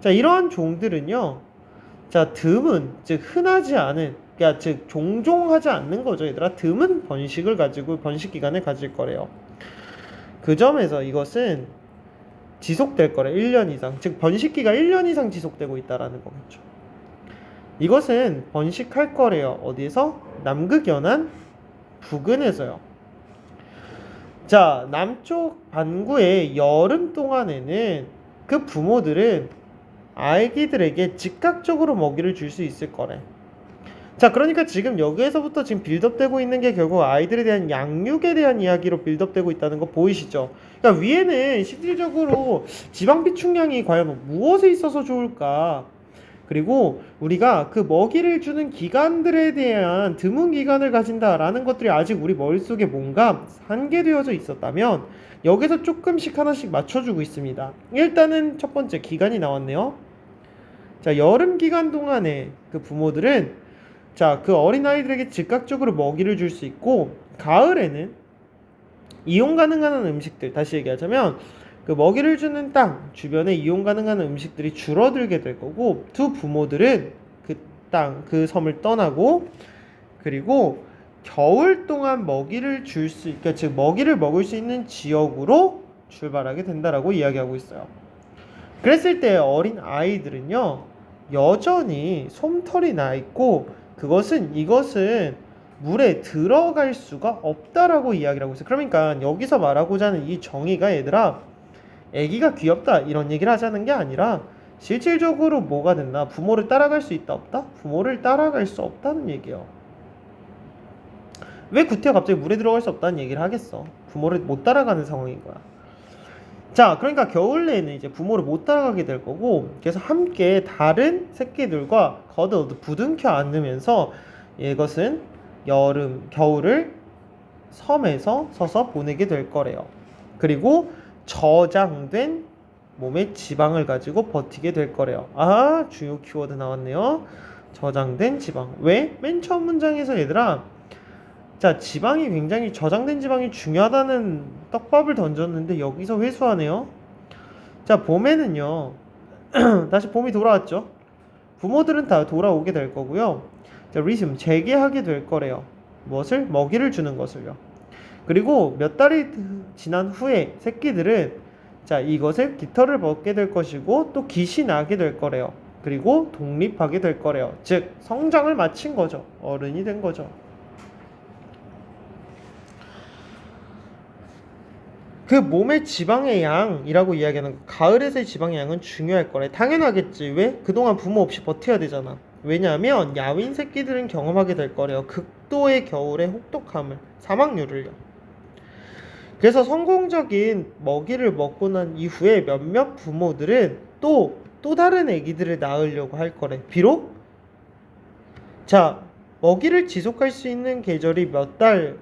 자, 이러한 종들은요, 자, 드문, 즉 흔하지 않은, 그러니까 즉 종종 하지 않는 거죠. 얘들아 드문 번식을 가지고 번식 기간을 가질 거래요. 그 점에서 이것은 지속될 거래. 1년 이상, 즉 번식기가 1년 이상 지속되고 있다라는 거겠죠. 이것은 번식할 거래요. 어디에서? 남극연안 부근에서요. 자, 남쪽 반구의 여름 동안에는 그 부모들은 아기들에게 즉각적으로 먹이를 줄 수 있을 거래. 자, 그러니까 지금 여기에서부터 지금 빌드업되고 있는 게 결국 아이들에 대한 양육에 대한 이야기로 빌드업되고 있다는 거 보이시죠? 그러니까 위에는 실질적으로 지방 비축량이 과연 무엇에 있어서 좋을까? 그리고 우리가 그 먹이를 주는 기관들에 대한 드문 기관을 가진다라는 것들이 아직 우리 머릿속에 뭔가 한계되어져 있었다면 여기서 조금씩 하나씩 맞춰주고 있습니다. 일단은 첫 번째 기간이 나왔네요. 자, 여름 기간 동안에 그 부모들은 자, 그 어린아이들에게 즉각적으로 먹이를 줄 수 있고, 가을에는 이용 가능한 음식들, 다시 얘기하자면 그 먹이를 주는 땅 주변에 이용 가능한 음식들이 줄어들게 될 거고, 두 부모들은 그 땅, 그 섬을 떠나고, 그리고 겨울 동안 먹이를 줄 수, 그러니까 즉 먹이를 먹을 수 있는 지역으로 출발하게 된다라고 이야기하고 있어요. 그랬을 때 어린 아이들은요, 여전히 솜털이 나 있고, 이것은 물에 들어갈 수가 없다라고 이야기를 하고 있어요. 그러니까 여기서 말하고자 하는 이 정의가 얘들아, 애기가 귀엽다 이런 얘기를 하자는 게 아니라 실질적으로 뭐가 됐나? 부모를 따라갈 수 있다 없다? 부모를 따라갈 수 없다는 얘기예요. 왜 구태가 갑자기 물에 들어갈 수 없다는 얘기를 하겠어? 부모를 못 따라가는 상황인 거야. 자, 그러니까 겨울 내에는 이제 부모를 못 따라가게 될 거고, 그래서 함께 다른 새끼들과 걷어도 부둥켜 안으면서 이것은 겨울을 섬에서 서서 보내게 될 거래요. 그리고 저장된 몸의 지방을 가지고 버티게 될 거래요. 아, 주요 키워드 나왔네요. 저장된 지방. 왜? 맨 처음 문장에서 얘들아, 자, 지방이 굉장히 저장된 지방이 중요하다는 떡밥을 던졌는데 여기서 회수하네요. 자, 봄에는요. 다시 봄이 돌아왔죠. 부모들은 다 돌아오게 될 거고요. 자, 리즘 재개하게 될 거래요. 무엇을? 먹이를 주는 것을요. 그리고 몇 달이 지난 후에 새끼들은 자, 이것을 깃털을 벗게 될 것이고 또 깃이 나게 될 거래요. 그리고 독립하게 될 거래요. 즉 성장을 마친 거죠. 어른이 된 거죠. 그 몸의 지방의 양이라고 이야기하는 가을에서의 지방의 양은 중요할 거래. 당연하겠지. 왜? 그동안 부모 없이 버텨야 되잖아. 왜냐하면 야윈 새끼들은 경험하게 될 거래요. 극도의 겨울의 혹독함을, 사망률을요. 그래서 성공적인 먹이를 먹고 난 이후에 몇몇 부모들은 또 다른 아기들을 낳으려고 할 거래. 비록 자, 먹이를 지속할 수 있는 계절이 몇 달이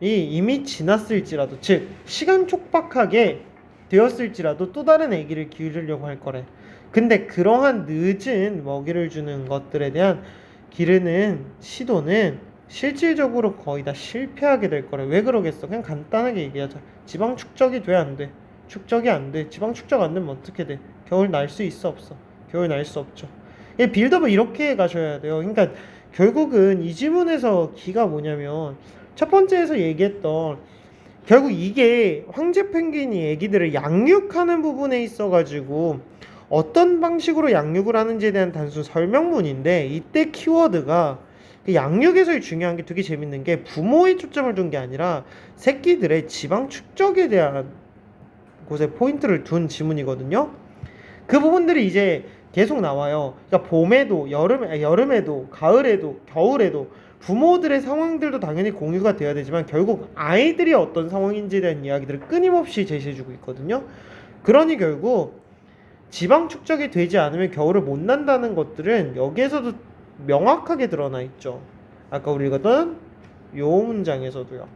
이미 지났을지라도, 즉 시간 촉박하게 되었을지라도 또 다른 아기를 기르려고 할 거래. 근데 그러한 늦은 먹이를 주는 것들에 대한 시도는 실질적으로 거의 다 실패하게 될 거래. 왜 그러겠어? 그냥 간단하게 얘기하자. 지방 축적이 돼, 안 돼? 축적이 안 돼. 지방 축적 안 되면 어떻게 돼? 겨울 날 수 있어, 없어? 겨울 날 수 없죠. 빌드업을 이렇게 가셔야 돼요. 그러니까 결국은 이 지문에서 기가 뭐냐면, 첫 번째에서 얘기했던 결국 이게 황제 펭귄이 애기들을 양육하는 부분에 있어가지고 어떤 방식으로 양육을 하는지에 대한 단순 설명문인데, 이때 키워드가 그 양육에서의 중요한 게 되게 재밌는 게 부모에 초점을 둔 게 아니라 새끼들의 지방 축적에 대한 곳에 포인트를 둔 지문이거든요. 그 부분들이 이제 계속 나와요. 그러니까 봄에도, 여름에도, 가을에도, 겨울에도 부모들의 상황들도 당연히 공유가 되어야 되지만 결국 아이들이 어떤 상황인지에 대한 이야기들을 끊임없이 제시해주고 있거든요. 그러니 결국 지방 축적이 되지 않으면 겨울을 못 난다는 것들은 여기에서도 명확하게 드러나 있죠. 아까 우리 읽었던 요 문장에서도요.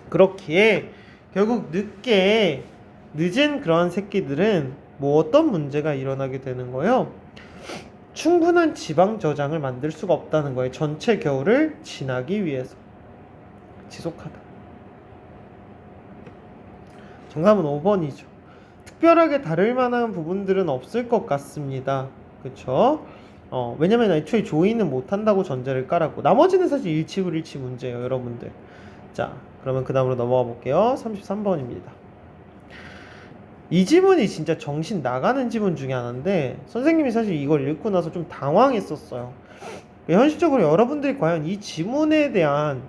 그렇기에 결국 늦은 그런 새끼들은 뭐 어떤 문제가 일어나게 되는 거예요? 충분한 지방 저장을 만들 수가 없다는 거예요. 전체 겨울을 지나기 위해서. 지속하다. 정답은 5번이죠. 특별하게 다를 만한 부분들은 없을 것 같습니다. 그쵸? 왜냐면 애초에 조이는 못한다고 전제를 깔았고 나머지는 사실 일치불일치 문제예요, 여러분들. 자, 그러면 그 다음으로 넘어가 볼게요. 33번입니다. 이 지문이 진짜 정신 나가는 지문 중에 하나인데 선생님이 사실 이걸 읽고 나서 좀 당황했었어요. 현실적으로 여러분들이 과연 이 지문에 대한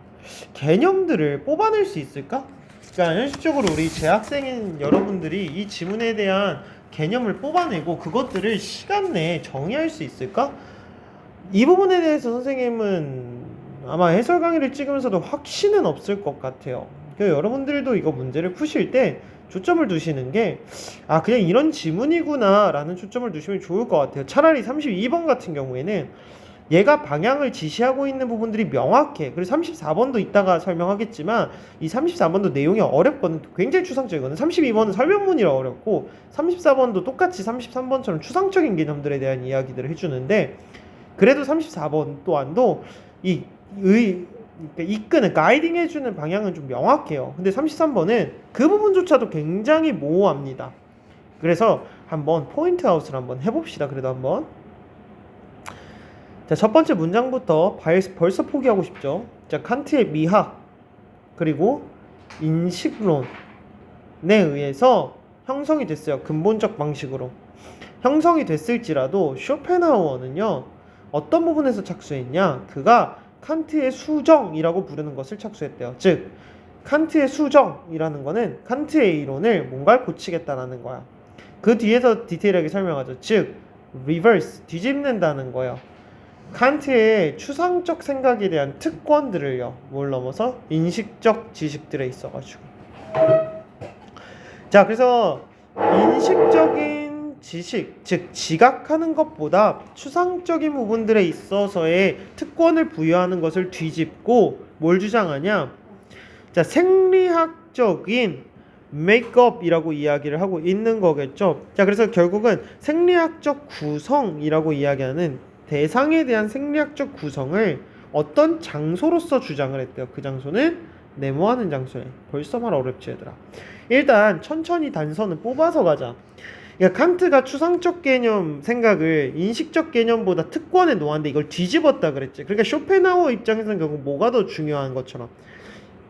개념들을 뽑아낼 수 있을까? 그러니까 현실적으로 우리 재학생인 여러분들이 이 지문에 대한 개념을 뽑아내고 그것들을 시간 내에 정의할 수 있을까? 이 부분에 대해서 선생님은 아마 해설 강의를 찍으면서도 확신은 없을 것 같아요. 그래서 여러분들도 이거 문제를 푸실 때 초점을 두시는 게 그냥 이런 지문이구나 라는 초점을 두시면 좋을 것 같아요. 차라리 32번 같은 경우에는 얘가 방향을 지시하고 있는 부분들이 명확해. 그리고 34번도 이따가 설명하겠지만 이 34번도 내용이 어렵거든. 굉장히 추상적이거든. 32번은 설명문이라 어렵고 34번도 똑같이 33번처럼 추상적인 개념들에 대한 이야기들을 해주는데 그래도 34번 또한도 이끄는 가이딩 해주는 방향은 좀 명확해요. 근데 33번은 그 부분조차도 굉장히 모호합니다. 그래서 한번 포인트 아웃을 한번 해봅시다. 그래도 한번. 자, 첫 번째 문장부터 벌써 포기하고 싶죠. 자, 칸트의 미학 그리고 인식론에 의해서 형성이 됐어요. 근본적 방식으로 형성이 됐을지라도 쇼펜하우어는요 어떤 부분에서 착수했냐? 그가 칸트의 수정이라고 부르는 것을 착수했대요. 즉 칸트의 수정이라는 거는 칸트의 이론을 뭔가를 고치겠다라는 거야. 그 뒤에서 디테일하게 설명하죠. 즉 reverse, 뒤집는다는 거예요. 칸트의 추상적 생각에 대한 특권들을요 뭘 넘어서 인식적 지식들에 있어가지고 자, 그래서 인식적인 지식, 즉 지각하는 것보다 추상적인 부분들에 있어서의 특권을 부여하는 것을 뒤집고 뭘 주장하냐? 자, 생리학적인 메이크업이라고 이야기를 하고 있는 거겠죠. 자, 그래서 결국은 생리학적 구성이라고 이야기하는 대상에 대한 생리학적 구성을 어떤 장소로서 주장을 했대요. 그 장소는 네모하는 장소에. 벌써 말 어렵지 얘들아. 일단 천천히 단서는 뽑아서 가자. 그러니까 칸트가 추상적 개념 생각을 인식적 개념보다 특권에 놓았는데 이걸 뒤집었다 그랬지. 그러니까 쇼펜하우어 입장에서는 결국 뭐가 더 중요한 것처럼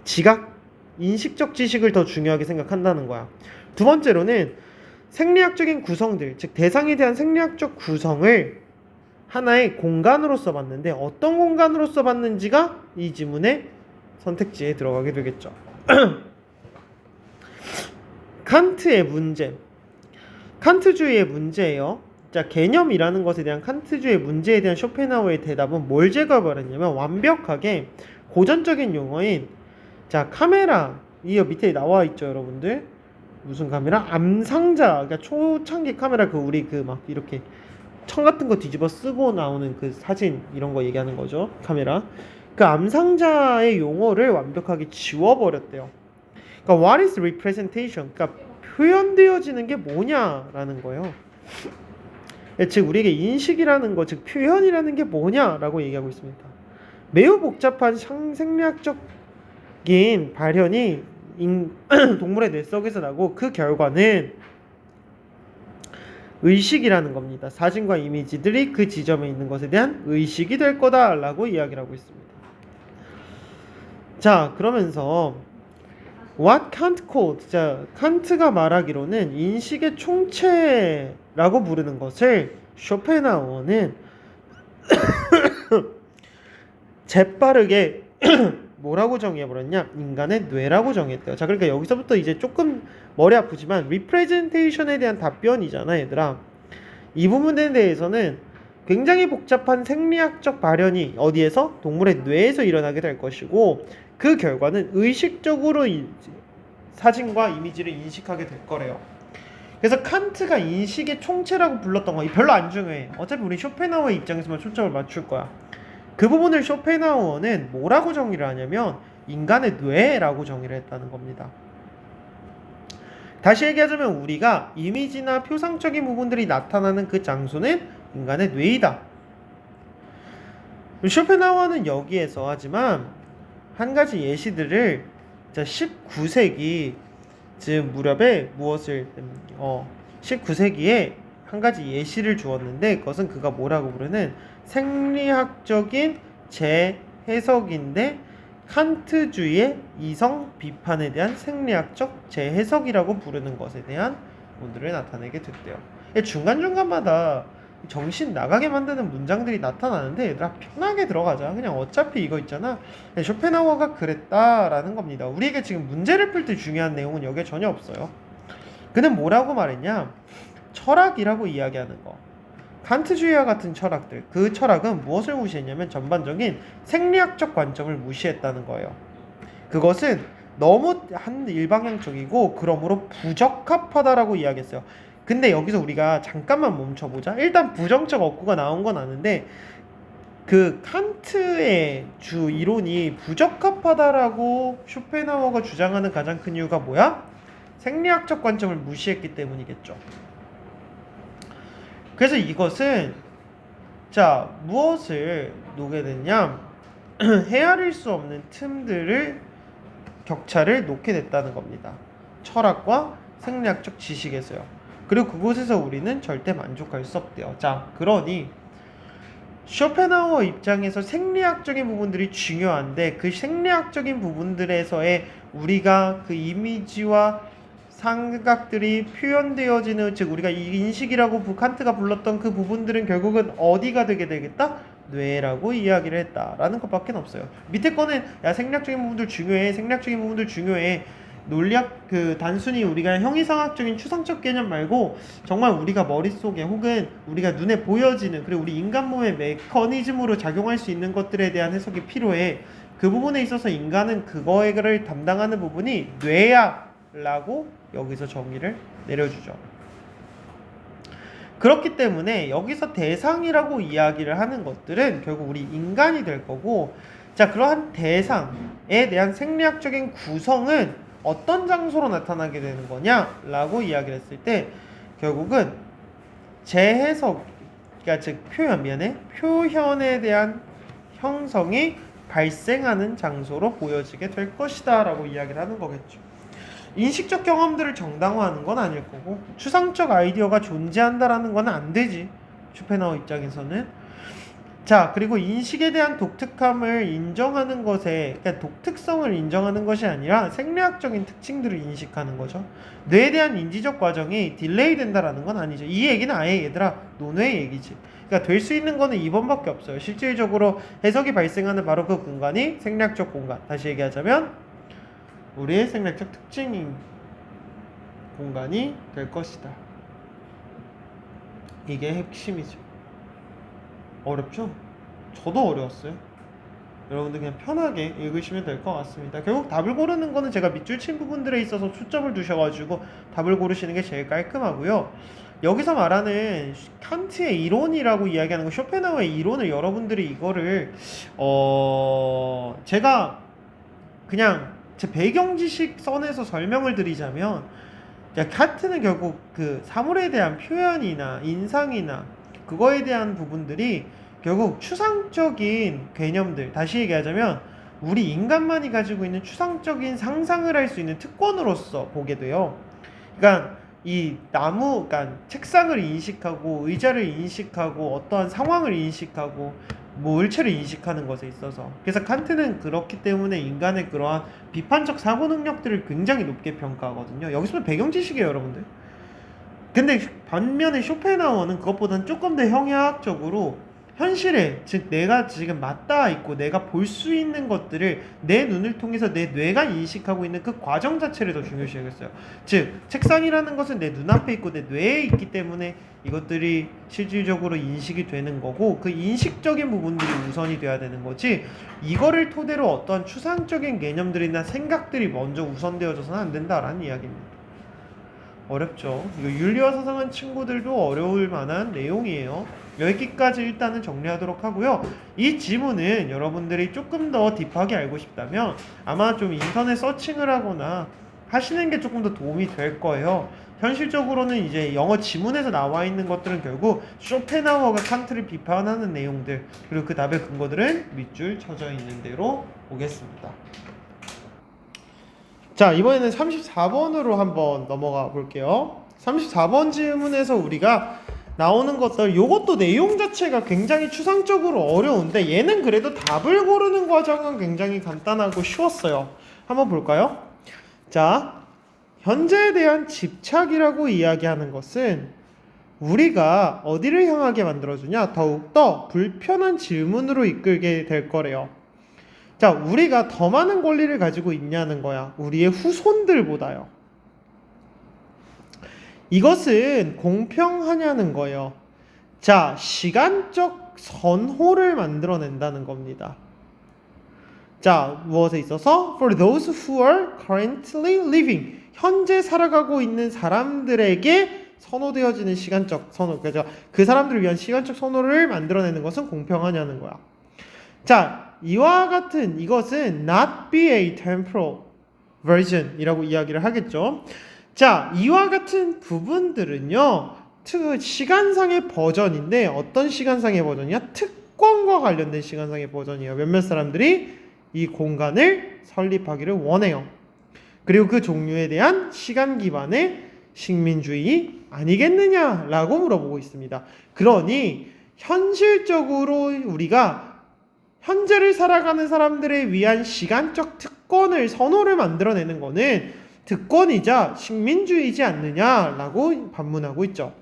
지각, 인식적 지식을 더 중요하게 생각한다는 거야. 두 번째로는 생리학적인 구성들, 즉 대상에 대한 생리학적 구성을 하나의 공간으로서 봤는데 어떤 공간으로서 봤는지가 이 지문의 선택지에 들어가게 되겠죠. 칸트의 문제, 칸트주의의 문제예요. 자, 개념이라는 것에 대한 칸트주의 문제에 대한 쇼펜하우어의 대답은 뭘 제거해버렸냐면 완벽하게 고전적인 용어인 자, 카메라, 이 밑에 나와 있죠, 여러분들. 무슨 카메라? 암상자. 그러니까 초창기 카메라 우리 막 이렇게 청 같은 거 뒤집어 쓰고 나오는 그 사진 이런 거 얘기하는 거죠. 카메라. 그 암상자의 용어를 완벽하게 지워버렸대요. 그러니까 what is representation? 그러니까 표현되어지는 게 뭐냐라는 거예요. 즉 우리에게 인식이라는 거, 즉 표현이라는 게 뭐냐라고 얘기하고 있습니다. 매우 복잡한 생리학적인 발현이 동물의 뇌 속에서 나고 그 결과는 의식이라는 겁니다. 사진과 이미지들이 그 지점에 있는 것에 대한 의식이 될 거다라고 이야기를 하고 있습니다. 자, 그러면서 What Kant called, 자, 칸트가 말하기로는 인식의 총체라고 부르는 것을 쇼펜하우어는 재빠르게 뭐라고 정의해버렸냐? 인간의 뇌라고 정의했대요. 자, 그러니까 여기서부터 이제 조금 머리 아프지만 representation에 대한 답변이잖아, 얘들아. 이 부분에 대해서는 굉장히 복잡한 생리학적 발현이 어디에서? 동물의 뇌에서 일어나게 될 것이고, 그 결과는 의식적으로 사진과 이미지를 인식하게 될 거래요. 그래서 칸트가 인식의 총체라고 불렀던 거 별로 안 중요해. 어차피 우리 쇼펜하우어의 입장에서만 초점을 맞출 거야. 그 부분을 쇼펜하우어는 뭐라고 정의를 하냐면 인간의 뇌라고 정의를 했다는 겁니다. 다시 얘기하자면 우리가 이미지나 표상적인 부분들이 나타나는 그 장소는 인간의 뇌이다. 쇼펜하우어는 여기에서 하지만 한 가지 예시들을 19세기 즉 무렵에 19세기에 한 가지 예시를 주었는데 그것은 그가 뭐라고 부르는 생리학적인 재해석인데 칸트주의의 이성 비판에 대한 생리학적 재해석이라고 부르는 것에 대한 부분들을 나타내게 됐대요. 중간중간마다 정신 나가게 만드는 문장들이 나타나는데 얘들아 편하게 들어가자. 그냥 어차피 이거 있잖아. 쇼펜하우어가 그랬다라는 겁니다. 우리에게 지금 문제를 풀 때 중요한 내용은 여기에 전혀 없어요. 그는 뭐라고 말했냐? 철학이라고 이야기하는 거. 칸트주의와 같은 철학들, 그 철학은 무엇을 무시했냐면 전반적인 생리학적 관점을 무시했다는 거예요. 그것은 너무 일방향적이고 그러므로 부적합하다라고 이야기했어요. 근데 여기서 우리가 잠깐만 멈춰보자. 일단 부정적 어구가 나온 건 아는데 그 칸트의 주 이론이 부적합하다라고 쇼펜하우어가 주장하는 가장 큰 이유가 뭐야? 생리학적 관점을 무시했기 때문이겠죠. 그래서 이것은 무엇을 놓게 됐냐? 헤아릴 수 없는 틈들을 격차를 놓게 됐다는 겁니다. 철학과 생리학적 지식에서요. 그리고 그곳에서 우리는 절대 만족할 수 없대요. 그러니 쇼펜하우어 입장에서 생리학적인 부분들이 중요한데 그 생리학적인 부분들에서의 우리가 그 이미지와 상각들이 표현되어지는 즉 우리가 이 인식이라고 칸트가 불렀던 그 부분들은 결국은 어디가 되게 되겠다? 뇌라고 이야기를 했다라는 것밖에 없어요. 밑에 거는 생리학적인 부분들 중요해. 생리학적인 부분들 중요해. 논리학 단순히 우리가 형이상학적인 추상적 개념 말고 정말 우리가 머릿속에 혹은 우리가 눈에 보여지는 그리고 우리 인간 몸의 메커니즘으로 작용할 수 있는 것들에 대한 해석이 필요해. 그 부분에 있어서 인간은 그거를 담당하는 부분이 뇌야 라고 여기서 정의를 내려주죠. 그렇기 때문에 여기서 대상이라고 이야기를 하는 것들은 결국 우리 인간이 될 거고 그러한 대상에 대한 생리학적인 구성은 어떤 장소로 나타나게 되는 거냐 라고 이야기를 했을 때 결국은 재해석 즉 표현에 대한 형성이 발생하는 장소로 보여지게 될 것이다 라고 이야기를 하는 거겠죠. 인식적 경험들을 정당화하는 건 아닐 거고 추상적 아이디어가 존재한다라는 건 안 되지. 쇼펜하우어 입장에서는 그리고 인식에 대한 독특함을 인정하는 것에 독특성을 인정하는 것이 아니라 생리학적인 특징들을 인식하는 거죠. 뇌에 대한 인지적 과정이 딜레이 된다라는 건 아니죠. 이 얘기는 아예 얘들아 논외의 얘기지. 그러니까 될 수 있는 거는 2번밖에 없어요. 실질적으로 해석이 발생하는 바로 그 공간이 생리학적 공간. 다시 얘기하자면 우리의 생리학적 특징인 공간이 될 것이다. 이게 핵심이죠. 어렵죠? 저도 어려웠어요. 여러분들 그냥 편하게 읽으시면 될 것 같습니다. 결국 답을 고르는 거는 제가 밑줄 친 부분들에 있어서 초점을 두셔가지고 답을 고르시는 게 제일 깔끔하고요. 여기서 말하는 칸트의 이론이라고 이야기하는 거, 쇼펜하우어의 이론을 여러분들이 이거를 제가 그냥 제 배경 지식 선에서 설명을 드리자면 칸트는 결국 그 사물에 대한 표현이나 인상이나 그거에 대한 부분들이 결국 추상적인 개념들, 다시 얘기하자면 우리 인간만이 가지고 있는 추상적인 상상을 할 수 있는 특권으로서 보게 돼요. 그러니까 그러니까 책상을 인식하고 의자를 인식하고 어떠한 상황을 인식하고 물체를 인식하는 것에 있어서 그래서 칸트는 그렇기 때문에 인간의 그러한 비판적 사고 능력들을 굉장히 높게 평가하거든요. 여기서 배경 지식이에요, 여러분들. 근데 반면에 쇼펜하우어는 그것보다는 조금 더 형이학적으로 현실에, 즉 내가 지금 맞닿아 있고 내가 볼 수 있는 것들을 내 눈을 통해서 내 뇌가 인식하고 있는 그 과정 자체를 더 중요시 여겼어요. 즉 책상이라는 것은 내 눈앞에 있고 내 뇌에 있기 때문에 이것들이 실질적으로 인식이 되는 거고, 그 인식적인 부분들이 우선이 돼야 되는 거지, 이거를 토대로 어떤 추상적인 개념들이나 생각들이 먼저 우선되어져서는 안 된다라는 이야기입니다. 어렵죠. 이거 윤리와 사상한 친구들도 어려울 만한 내용이에요. 여기까지 일단은 정리하도록 하고요. 이 지문은 여러분들이 조금 더 딥하게 알고 싶다면 아마 좀 인터넷 서칭을 하거나 하시는 게 조금 더 도움이 될 거예요. 현실적으로는 이제 영어 지문에서 나와 있는 것들은 결국 쇼펜하우어가 칸트를 비판하는 내용들, 그리고 그 답의 근거들은 밑줄 쳐져 있는 대로 보겠습니다. 자, 이번에는 34번으로 한번 넘어가 볼게요. 34번 질문에서 우리가 나오는 것들, 요것도 내용 자체가 굉장히 추상적으로 어려운데 얘는 그래도 답을 고르는 과정은 굉장히 간단하고 쉬웠어요. 한번 볼까요? 자, 현재에 대한 집착이라고 이야기하는 것은 우리가 어디를 향하게 만들어주냐? 더욱더 불편한 질문으로 이끌게 될 거래요. 자, 우리가 더 많은 권리를 가지고 있냐는 거야. 우리의 후손들보다요. 이것은 공평하냐는 거예요. 자, 시간적 선호를 만들어낸다는 겁니다. 자, 무엇에 있어서? For those who are currently living. 현재 살아가고 있는 사람들에게 선호되어지는 시간적 선호. 그죠? 그 사람들을 위한 시간적 선호를 만들어내는 것은 공평하냐는 거야. 자, 이와 같은 이것은 not be a temporal version 이라고 이야기를 하겠죠. 자, 이와 같은 부분들은요, 시간상의 버전인데 어떤 시간상의 버전이야? 특권과 관련된 시간상의 버전이에요. 몇몇 사람들이 이 공간을 설립하기를 원해요. 그리고 그 종류에 대한 시간 기반의 식민주의 아니겠느냐라고 물어보고 있습니다. 그러니 현실적으로 우리가 현재를 살아가는 사람들에 위한 시간적 특권을, 선호를 만들어내는 것은 특권이자 식민주의이지 않느냐라고 반문하고 있죠.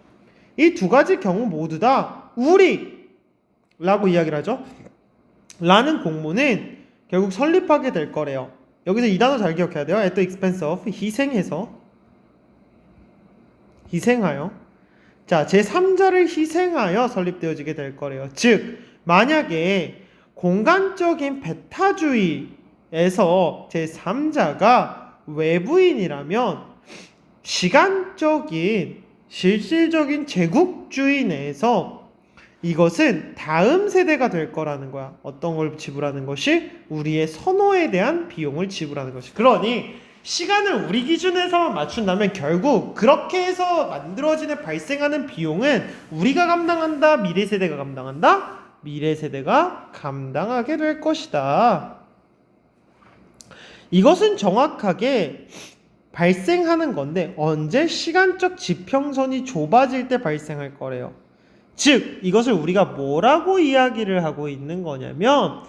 이 두 가지 경우 모두 다 우리라고 이야기를 하죠. 라는 공모는 결국 설립하게 될 거래요. 여기서 이 단어 잘 기억해야 돼요. at the expense of, 희생하여. 자, 제3자를 희생하여 설립되어지게 될 거래요. 즉, 만약에 공간적인 배타주의에서 제3자가 외부인이라면 시간적인 실질적인 제국주의 내에서 이것은 다음 세대가 될 거라는 거야. 어떤 걸 지불하는 것이? 우리의 선호에 대한 비용을 지불하는 것이. 그러니 시간을 우리 기준에서만 맞춘다면 결국 그렇게 해서 만들어지는, 발생하는 비용은 우리가 감당한다? 미래 세대가 감당한다? 미래 세대가 감당하게 될 것이다. 이것은 정확하게 발생하는 건데 언제? 시간적 지평선이 좁아질 때 발생할 거래요. 즉, 이것을 우리가 뭐라고 이야기를 하고 있는 거냐면,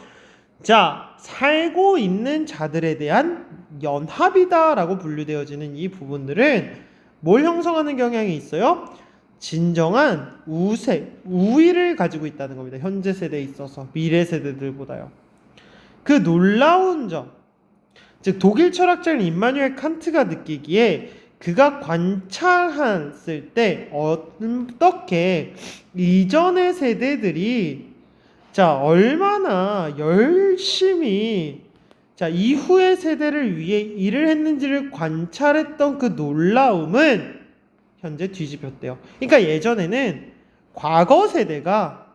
자, 살고 있는 자들에 대한 연합이다라고 분류되어지는 이 부분들은 뭘 형성하는 경향이 있어요? 진정한 우위를 가지고 있다는 겁니다. 현재 세대에 있어서 미래 세대들보다요. 그 놀라운 점, 즉 독일 철학자인 임마누엘 칸트가 느끼기에 그가 관찰했을 때 어떻게 이전의 세대들이 자 얼마나 열심히 자 이후의 세대를 위해 일을 했는지를 관찰했던 그 놀라움은 현재 뒤집혔대요. 그러니까 예전에는 과거 세대가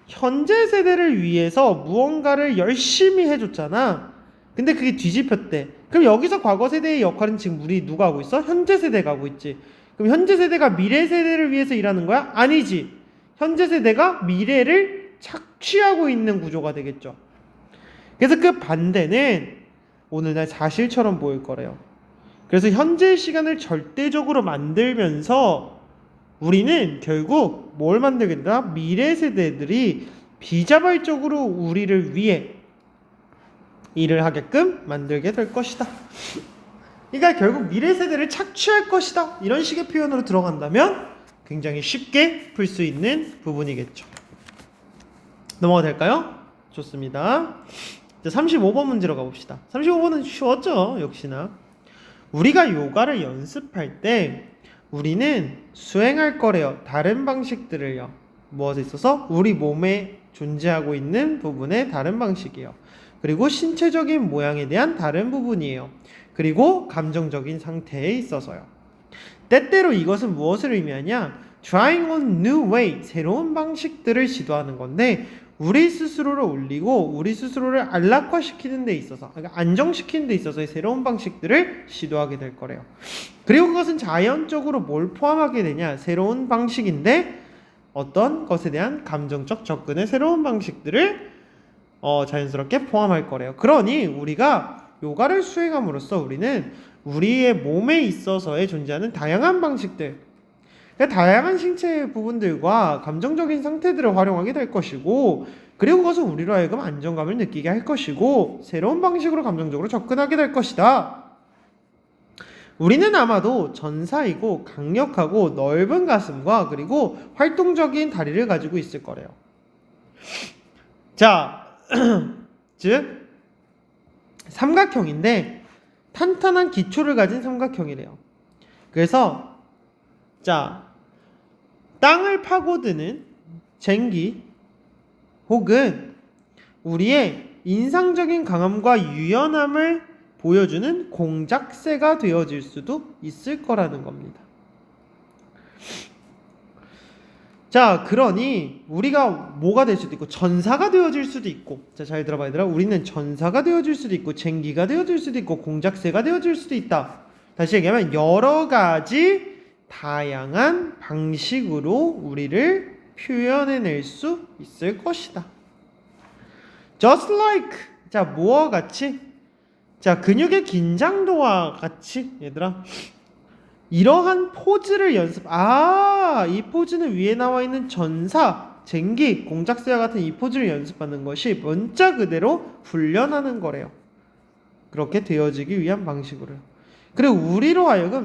현재 세대를 위해서 무언가를 열심히 해줬잖아. 근데 그게 뒤집혔대. 그럼 여기서 과거 세대의 역할은 지금 우리 누가 하고 있어? 현재 세대가 하고 있지. 그럼 현재 세대가 미래 세대를 위해서 일하는 거야? 아니지. 현재 세대가 미래를 착취하고 있는 구조가 되겠죠. 그래서 그 반대는 오늘날 사실처럼 보일 거래요. 그래서 현재의 시간을 절대적으로 만들면서 우리는 결국 뭘 만들게 된다? 미래 세대들이 비자발적으로 우리를 위해 일을 하게끔 만들게 될 것이다. 그러니까 결국 미래 세대를 착취할 것이다. 이런 식의 표현으로 들어간다면 굉장히 쉽게 풀 수 있는 부분이겠죠. 넘어가도 될까요? 좋습니다. 이제 35번 문제로 가봅시다. 35번은 쉬웠죠? 역시나. 우리가 요가를 연습할 때 우리는 수행할 거래요. 다른 방식들을요. 무엇에 있어서? 우리 몸에 존재하고 있는 부분의 다른 방식이에요. 그리고 신체적인 모양에 대한 다른 부분이에요. 그리고 감정적인 상태에 있어서요. 때때로 이것은 무엇을 의미하냐? Trying on new way, 새로운 방식들을 시도하는 건데 우리 스스로를 올리고 우리 스스로를 안락화시키는 데 있어서, 그러니까 안정시키는 데 있어서의 새로운 방식들을 시도하게 될 거래요. 그리고 그것은 자연적으로 뭘 포함하게 되냐? 새로운 방식인데 어떤 것에 대한 감정적 접근의 새로운 방식들을 자연스럽게 포함할 거래요. 그러니 우리가 요가를 수행함으로써 우리는 우리의 몸에 있어서의 존재하는 다양한 방식들, 다양한 신체 부분들과 감정적인 상태들을 활용하게 될 것이고, 그리고 그것은 우리로 하여금 안정감을 느끼게 할 것이고 새로운 방식으로 감정적으로 접근하게 될 것이다. 우리는 아마도 전사이고 강력하고 넓은 가슴과 그리고 활동적인 다리를 가지고 있을 거래요. 자, 즉 삼각형인데 탄탄한 기초를 가진 삼각형이래요. 그래서 자, 땅을 파고드는 쟁기 혹은 우리의 인상적인 강함과 유연함을 보여주는 공작새가 되어질 수도 있을 거라는 겁니다. 자, 그러니 우리가 뭐가 될 수도 있고 전사가 되어질 수도 있고, 자, 잘 들어봐 얘들아. 우리는 전사가 되어질 수도 있고 쟁기가 되어질 수도 있고 공작새가 되어질 수도 있다. 다시 얘기하면 여러 가지 다양한 방식으로 우리를 표현해낼 수 있을 것이다. Just like, 자, 뭐와 같이? 자, 근육의 긴장도와 같이, 얘들아, 이러한 포즈를 이 포즈는 위에 나와 있는 전사, 쟁기, 공작새와 같은 이 포즈를 연습하는 것이 문자 그대로 훈련하는 거래요. 그렇게 되어지기 위한 방식으로요. 그리고 우리로 하여금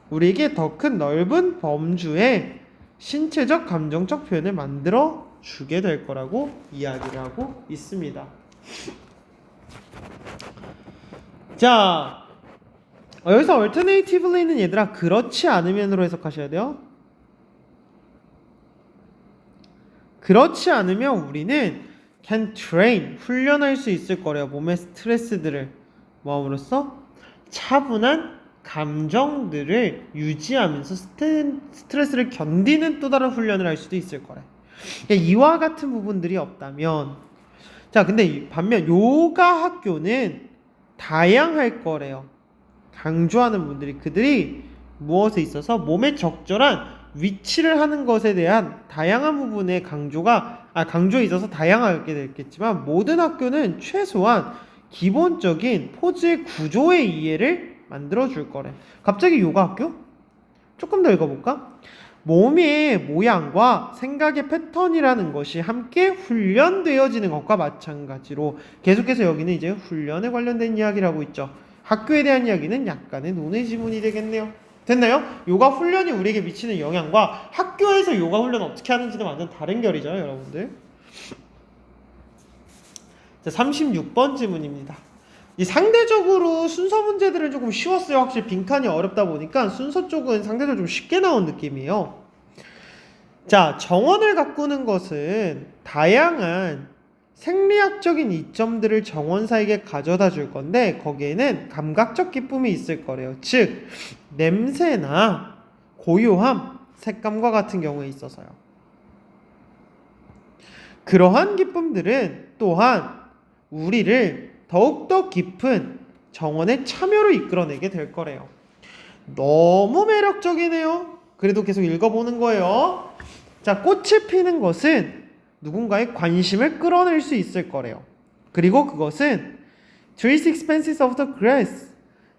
우리에게 더 큰 넓은 범주의 신체적, 감정적 표현을 만들어 주게 될 거라고 이야기를 하고 있습니다. 자, 여기서 alternatively는 얘들아 그렇지 않으면으로 해석하셔야 돼요. 그렇지 않으면 우리는 can train, 훈련할 수 있을 거래요. 몸의 스트레스들을 뭐함으로써 차분한 감정들을 유지하면서 스트레스를 견디는 또 다른 훈련을 할 수도 있을 거래. 그러니까 이와 같은 부분들이 없다면, 자, 근데 반면 요가 학교는 다양할 거래요. 강조하는 분들이 그들이 무엇에 있어서 몸에 적절한 위치를 하는 것에 대한 다양한 부분의 강조에 있어서 다양하게 됐겠지만 모든 학교는 최소한 기본적인 포즈의 구조의 이해를 만들어 줄 거래. 갑자기 요가 학교? 조금 더 읽어볼까? 몸의 모양과 생각의 패턴이라는 것이 함께 훈련되어지는 것과 마찬가지로 계속해서 여기는 이제 훈련에 관련된 이야기를 하고 있죠. 학교에 대한 이야기는 약간의 논의 지문이 되겠네요. 됐나요? 요가 훈련이 우리에게 미치는 영향과 학교에서 요가 훈련 어떻게 하는지는 완전 다른 결이죠, 여러분들. 자, 36번 질문입니다. 이 상대적으로 순서 문제들은 조금 쉬웠어요. 확실히 빈칸이 어렵다 보니까 순서 쪽은 상대적으로 좀 쉽게 나온 느낌이에요. 자, 정원을 가꾸는 것은 다양한 생리학적인 이점들을 정원사에게 가져다 줄 건데 거기에는 감각적 기쁨이 있을 거래요. 즉 냄새나 고요함, 색감과 같은 경우에 있어서요. 그러한 기쁨들은 또한 우리를 더욱더 깊은 정원의 참여로 이끌어내게 될 거래요. 너무 매력적이네요. 그래도 계속 읽어보는 거예요. 자, 꽃을 피는 것은 누군가의 관심을 끌어낼 수 있을 거래요. 그리고 그것은 trees expanses of the grass.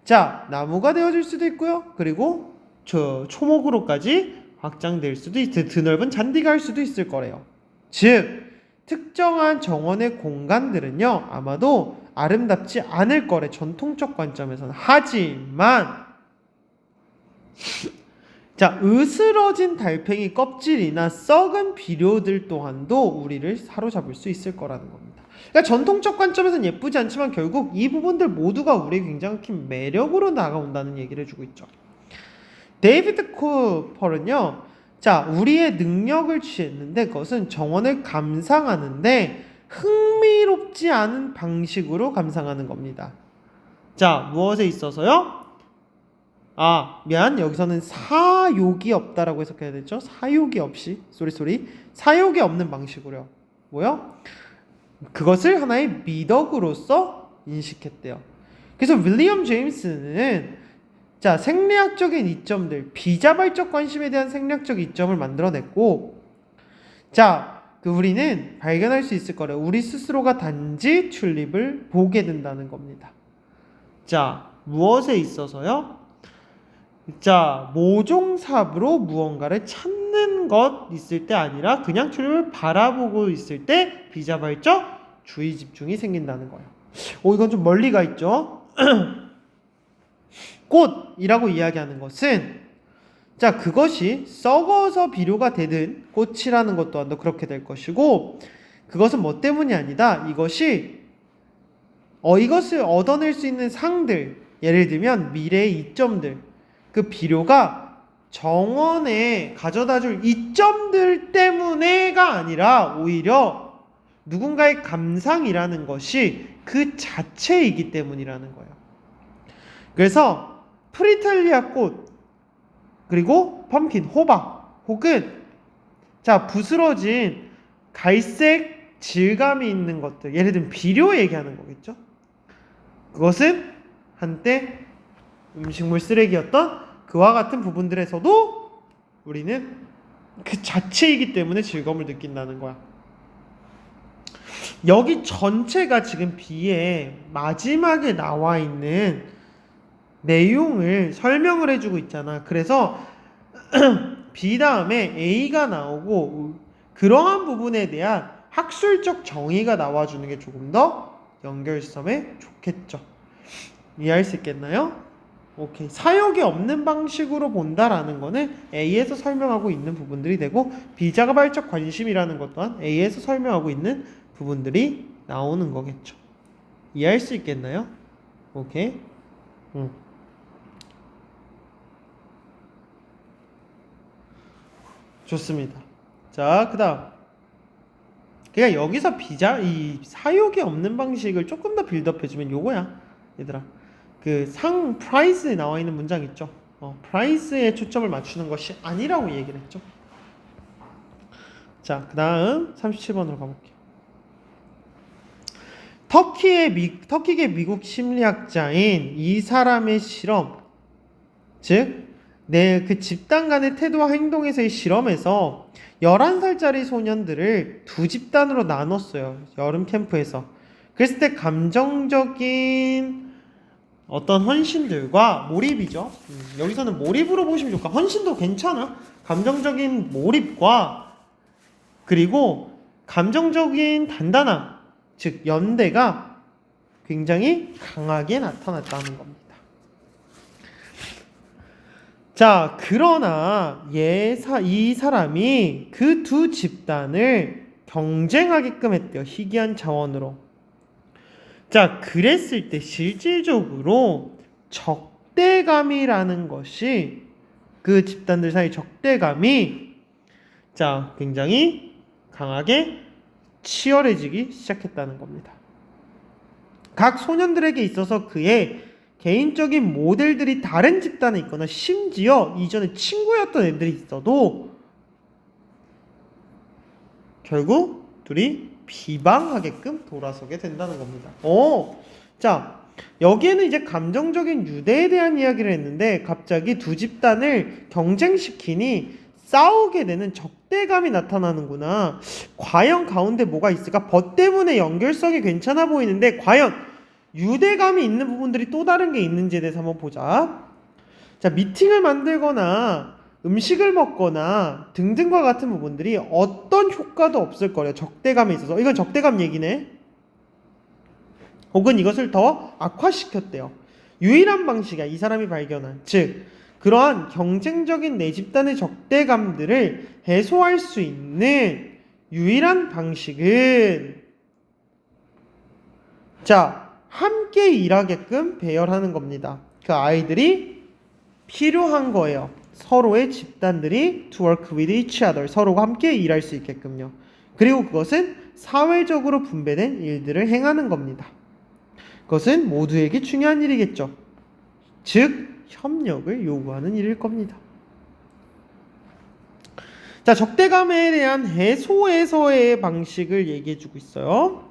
자, 나무가 되어줄 수도 있고요. 그리고 초목으로까지 확장될 수도 드넓은 잔디가 할 수도 있을 거래요. 즉 특정한 정원의 공간들은요 아마도 아름답지 않을 거래, 전통적 관점에서는. 하지만 자, 으스러진 달팽이 껍질이나 썩은 비료들 또한도 우리를 사로잡을 수 있을 거라는 겁니다. 그러니까 전통적 관점에서는 예쁘지 않지만 결국 이 부분들 모두가 우리의 굉장히 큰 매력으로 다가온다는 얘기를 해주고 있죠. 데이비드 쿠퍼는요, 자, 우리의 능력을 취했는데 그것은 정원을 감상하는데 흥미롭지 않은 방식으로 감상하는 겁니다. 자, 무엇에 있어서요? 여기서는 사욕이 없다라고 해석해야 되죠. 사욕이 없이, 사욕이 없는 방식으로요. 뭐요? 그것을 하나의 미덕으로서 인식했대요. 그래서 윌리엄 제임스는 자, 생리학적인 이점들, 비자발적 관심에 대한 생리학적 이점을 만들어냈고, 자, 우리는 발견할 수 있을 거래요. 우리 스스로가 단지 튤립을 보게 된다는 겁니다. 자, 무엇에 있어서요? 자, 모종삽으로 무언가를 찾는 것 있을 때 아니라 그냥 튤립을 바라보고 있을 때 비자발적 주의 집중이 생긴다는 거예요. 이건 좀 멀리 가 있죠? 꽃이라고 이야기하는 것은 자, 그것이 썩어서 비료가 되든 꽃이라는 것 또한도 그렇게 될 것이고, 그것은 뭐 때문이 아니다. 이것을 얻어낼 수 있는 상들, 예를 들면 미래의 이점들, 그 비료가 정원에 가져다줄 이점들 때문에가 아니라 오히려 누군가의 감상이라는 것이 그 자체이기 때문이라는 거예요. 그래서 프리탈리아 꽃, 그리고 펌킨, 호박, 혹은 자, 부스러진 갈색 질감이 있는 것들, 예를 들면 비료 얘기하는 거겠죠. 그것은 한때 음식물 쓰레기였던 그와 같은 부분들에서도 우리는 그 자체이기 때문에 즐거움을 느낀다는 거야. 여기 전체가 지금 B의 마지막에 나와 있는 내용을 설명을 해주고 있잖아. 그래서 B 다음에 A가 나오고 그러한 부분에 대한 학술적 정의가 나와주는 게 조금 더 연결점에 좋겠죠. 이해할 수 있겠나요? 오케이. 사욕이 없는 방식으로 본다라는 거는 A에서 설명하고 있는 부분들이 되고, 비자발적 관심이라는 것 또한 A에서 설명하고 있는 부분들이 나오는 거겠죠. 이해할 수 있겠나요? 오케이. 좋습니다. 자, 그 다음. 그러니까 여기서 이 사욕이 없는 방식을 조금 더 빌드업해주면 요거야, 얘들아. 프라이스에 나와 있는 문장 있죠. 프라이스에 초점을 맞추는 것이 아니라고 얘기를 했죠. 자, 그 다음 37번으로 가볼게요. 터키계 미국 심리학자인 이 사람의 실험, 즉, 그 집단 간의 태도와 행동에서의 실험에서 11살짜리 소년들을 두 집단으로 나눴어요. 여름 캠프에서. 그랬을 때 감정적인 어떤 헌신들과 몰입이죠. 여기서는 몰입으로 보시면 좋을까? 헌신도 괜찮아. 감정적인 몰입과 그리고 감정적인 단단함, 즉 연대가 굉장히 강하게 나타났다는 겁니다. 자, 그러나 이 사람이 그 두 집단을 경쟁하게끔 했대요. 희귀한 자원으로. 자, 그랬을 때 실질적으로 적대감이라는 것이, 그 집단들 사이 적대감이 자, 굉장히 강하게 치열해지기 시작했다는 겁니다. 각 소년들에게 있어서 그의 개인적인 모델들이 다른 집단에 있거나 심지어 이전에 친구였던 애들이 있어도 결국 둘이 비방하게끔 돌아서게 된다는 겁니다. 자, 여기에는 이제 감정적인 유대에 대한 이야기를 했는데 갑자기 두 집단을 경쟁시키니 싸우게 되는 적대감이 나타나는구나. 과연 가운데 뭐가 있을까? 벗 때문에 연결성이 괜찮아 보이는데 과연 유대감이 있는 부분들이 또 다른 게 있는지에 대해서 한번 보자. 자, 미팅을 만들거나 음식을 먹거나 등등과 같은 부분들이 어떤 효과도 없을 거래요. 적대감에 있어서. 이건 적대감 얘기네. 혹은 이것을 더 악화시켰대요. 유일한 방식이야. 이 사람이 발견한. 즉, 그러한 경쟁적인 내 집단의 적대감들을 해소할 수 있는 유일한 방식은 함께 일하게끔 배열하는 겁니다. 그 아이들이 필요한 거예요. 서로의 집단들이 to work with each other, 서로가 함께 일할 수 있게끔요. 그리고 그것은 사회적으로 분배된 일들을 행하는 겁니다. 그것은 모두에게 중요한 일이겠죠. 즉 협력을 요구하는 일일 겁니다. 적대감에 대한 해소에서의 방식을 얘기해주고 있어요.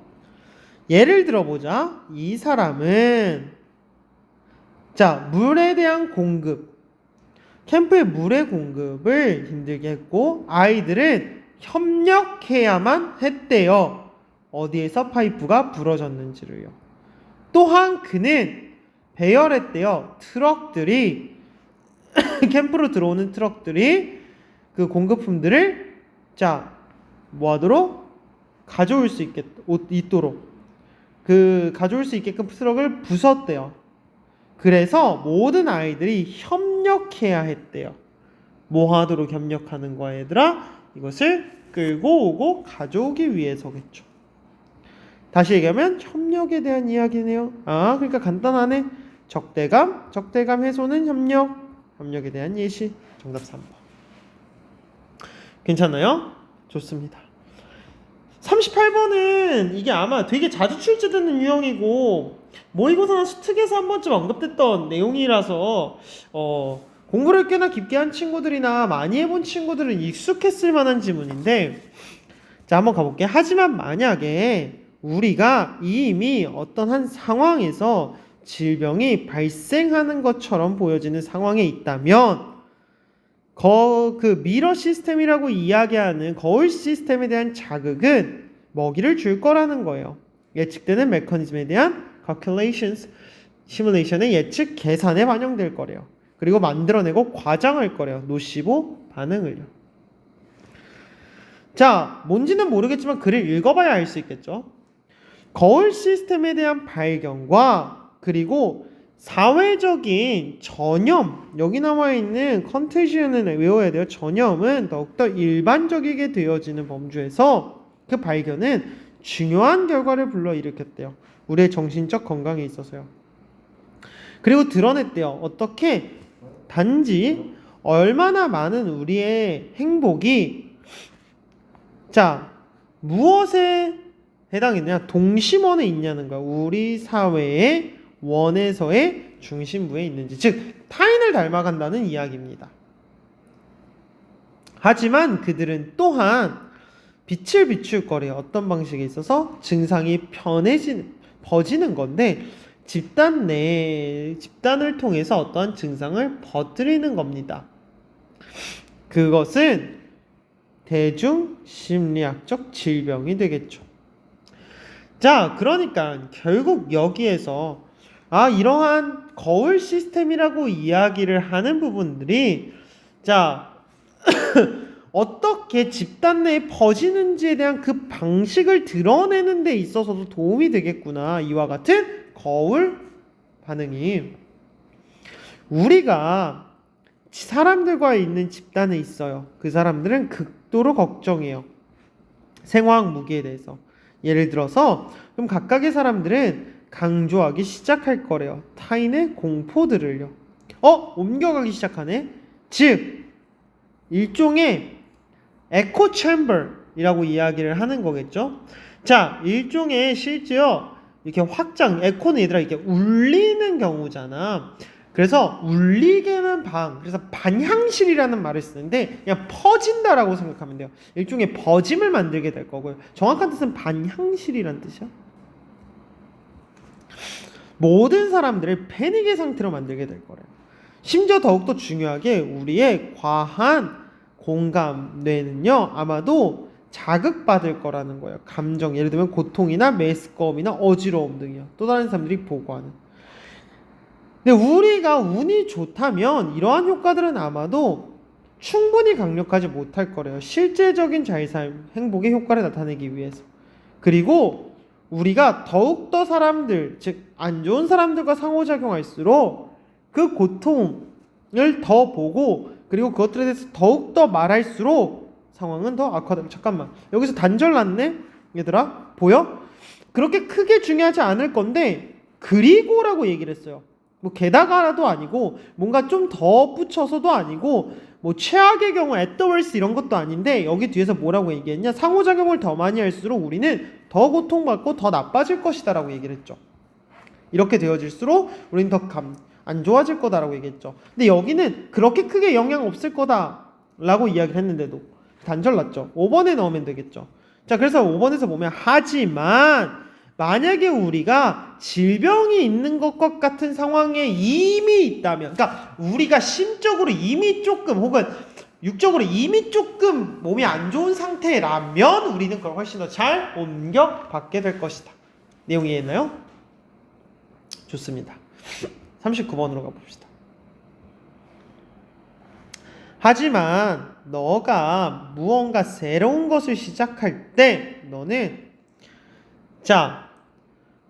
예를 들어보자. 이 사람은 물에 대한 공급, 캠프의 물의 공급을 힘들게 했고 아이들은 협력해야만 했대요. 어디에서 파이프가 부러졌는지를요. 또한 그는 배열했대요. 트럭들이 캠프로 들어오는 트럭들이 그 공급품들을 뭐하도록 가져올 수 있도록 가져올 수 있게끔 트럭을 부쉈대요. 그래서 모든 아이들이 협력해야 했대요. 뭐 하도록 협력하는 거야 얘들아? 이것을 끌고 오고 가져오기 위해서겠죠. 다시 얘기하면 협력에 대한 이야기네요. 그러니까 간단하네. 적대감 해소는 협력에 대한 예시. 정답 3번. 괜찮나요? 좋습니다. 38번은 이게 아마 되게 자주 출제되는 유형이고 모의고사나 수특에서 한 번쯤 언급됐던 내용이라서 공부를 꽤나 깊게 한 친구들이나 많이 해본 친구들은 익숙했을 만한 지문인데 한번 가볼게요. 하지만 만약에 우리가 이미 어떤 한 상황에서 질병이 발생하는 것처럼 보여지는 상황에 있다면 그 미러 시스템이라고 이야기하는 거울 시스템에 대한 자극은 먹이를 줄 거라는 거예요. 예측되는 메커니즘에 대한 calculations, 시뮬레이션의 예측 계산에 반영될 거래요. 그리고 만들어내고 과장할 거래요. 노시보 반응을요. 뭔지는 모르겠지만 글을 읽어봐야 알 수 있겠죠. 거울 시스템에 대한 발견과 그리고 사회적인 전염, 여기 나와 있는 컨테지언을 외워야 돼요. 전염은 더욱더 일반적이게 되어지는 범주에서 그 발견은 중요한 결과를 불러일으켰대요. 우리의 정신적 건강에 있어서요. 그리고 드러냈대요. 어떻게? 단지 얼마나 많은 우리의 행복이 무엇에 해당했느냐? 동심원에 있냐는 거야. 우리 사회의 원에서의 중심부에 있는지, 즉 타인을 닮아간다는 이야기입니다. 하지만 그들은 또한 빛을 비출 거래요. 어떤 방식에 있어서 증상이 퍼지는 건데 집단을 통해서 어떠한 증상을 퍼뜨리는 겁니다. 그것은 대중심리학적 질병이 되겠죠. 그러니까 결국 여기에서 이러한 거울 시스템이라고 이야기를 하는 부분들이 어떻게 집단 내에 퍼지는지에 대한 그 방식을 드러내는 데 있어서도 도움이 되겠구나. 이와 같은 거울 반응이 우리가 사람들과 있는 집단에 있어요. 그 사람들은 극도로 걱정해요. 생화학 무기에 대해서. 예를 들어서 그럼 각각의 사람들은 강조하기 시작할 거래요. 타인의 공포들을요. 옮겨가기 시작하네. 즉 일종의 에코 챔버이라고 이야기를 하는 거겠죠. 일종의 실제요. 이렇게 확장, 에코는 얘들아 이렇게 울리는 경우잖아. 그래서 울리게는 그래서 반향실이라는 말을 쓰는데 그냥 퍼진다라고 생각하면 돼요. 일종의 버짐을 만들게 될 거고요. 정확한 뜻은 반향실이란 뜻이야. 모든 사람들을 패닉의 상태로 만들게 될 거래요. 심지어 더욱더 중요하게 우리의 과한 공감 뇌는요 아마도 자극받을 거라는 거예요. 감정, 예를 들면 고통이나 메스꺼움이나 어지러움 등이요. 또 다른 사람들이 보고하는. 근데 우리가 운이 좋다면 이러한 효과들은 아마도 충분히 강력하지 못할 거래요. 실제적인 자의삶, 행복의 효과를 나타내기 위해서. 그리고 우리가 더욱더 사람들, 즉 안 좋은 사람들과 상호작용할수록 그 고통, 더 보고 그리고 그것들에 대해서 더욱더 말할수록 상황은 더 악화되고. 잠깐만, 여기서 단절 났네 얘들아, 보여? 그렇게 크게 중요하지 않을 건데 그리고라고 얘기를 했어요. 뭐 게다가라도 아니고 뭔가 좀 더 붙여서도 아니고 뭐 최악의 경우 at the worst 이런 것도 아닌데 여기 뒤에서 뭐라고 얘기했냐, 상호작용을 더 많이 할수록 우리는 더 고통받고 더 나빠질 것이다 라고 얘기를 했죠. 이렇게 되어질수록 우리는 더 안 좋아질 거다라고 얘기했죠. 근데 여기는 그렇게 크게 영향 없을 거다 라고 이야기를 했는데도 단절 났죠. 5번에 넣으면 되겠죠. 자, 그래서 5번에서 보면 하지만 만약에 우리가 질병이 있는 것과 같은 상황에 이미 있다면, 그러니까 우리가 심적으로 이미 조금 혹은 육적으로 이미 조금 몸이 안 좋은 상태라면 우리는 그걸 훨씬 더 잘 옮겨받게 될 것이다. 내용 이해했나요? 좋습니다. 39번으로 가봅시다. 하지만 너가 무언가 새로운 것을 시작할 때 너는 자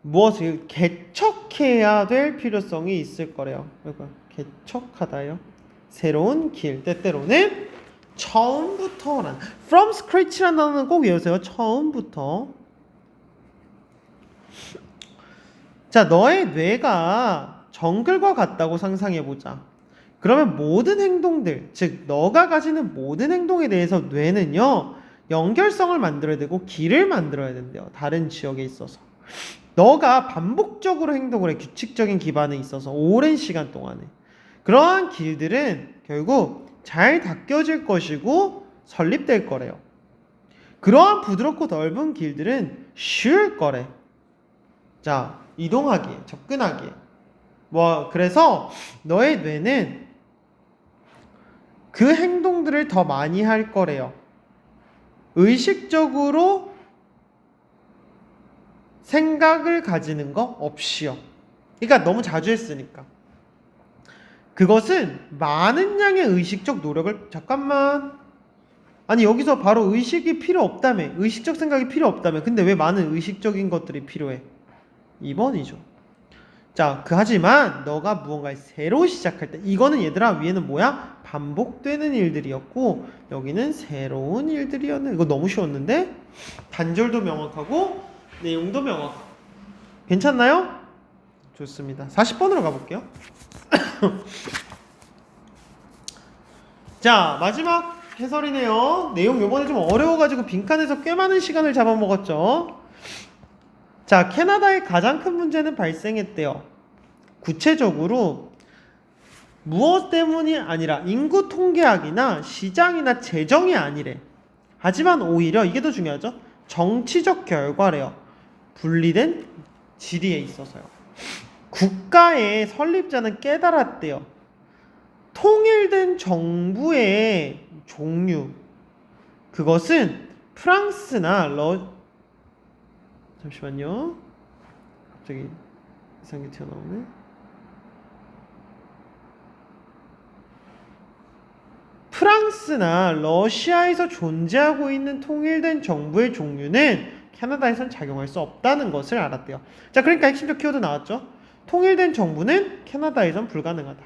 무엇을 개척해야 될 필요성이 있을 거래요. 그러니까 개척하다요. 새로운 길, 때때로는 처음부터라는 from scratch라는 단어는 꼭 외우세요. 처음부터. 자, 너의 뇌가 정글과 같다고 상상해보자. 그러면 모든 행동들, 즉 너가 가지는 모든 행동에 대해서 뇌는요 연결성을 만들어야 되고 길을 만들어야 된대요. 다른 지역에 있어서 너가 반복적으로 행동을 해, 규칙적인 기반에 있어서 오랜 시간 동안에 그러한 길들은 결국 잘 닦여질 것이고 설립될 거래요. 그러한 부드럽고 넓은 길들은 쉬울 거래. 자, 이동하기에, 접근하기에. 그래서 너의 뇌는 그 행동들을 더 많이 할 거래요. 의식적으로 생각을 가지는 거 없이요. 그러니까 너무 자주 했으니까. 그것은 많은 양의 의식적 노력을, 잠깐만. 아니 여기서 바로 의식이 필요 없다며. 의식적 생각이 필요 없다며. 근데 왜 많은 의식적인 것들이 필요해? 2번이죠. 자, 하지만 너가 무언가를 새로 시작할 때, 이거는 얘들아 위에는 뭐야? 반복되는 일들이었고 여기는 새로운 일들이었네. 이거 너무 쉬웠는데? 단절도 명확하고 내용도 명확하고. 괜찮나요? 좋습니다. 40번으로 가볼게요. 자, 마지막 해설이네요. 내용 요번에 좀 어려워가지고 빈칸에서 꽤 많은 시간을 잡아먹었죠. 자, 캐나다의 가장 큰 문제는 발생했대요. 구체적으로 무엇 때문이 아니라 인구 통계학이나 시장이나 재정이 아니래. 하지만 오히려 이게 더 중요하죠. 정치적 결과래요. 분리된 지리에 있어서요. 국가의 설립자는 깨달았대요. 통일된 정부의 종류, 그것은 프랑스나 잠시만요. 갑자기 이상하게 튀어나오네. 프랑스나 러시아에서 존재하고 있는 통일된 정부의 종류는 캐나다에선 작용할 수 없다는 것을 알았대요. 자, 그러니까 핵심적 키워드 나왔죠. 통일된 정부는 캐나다에선 불가능하다.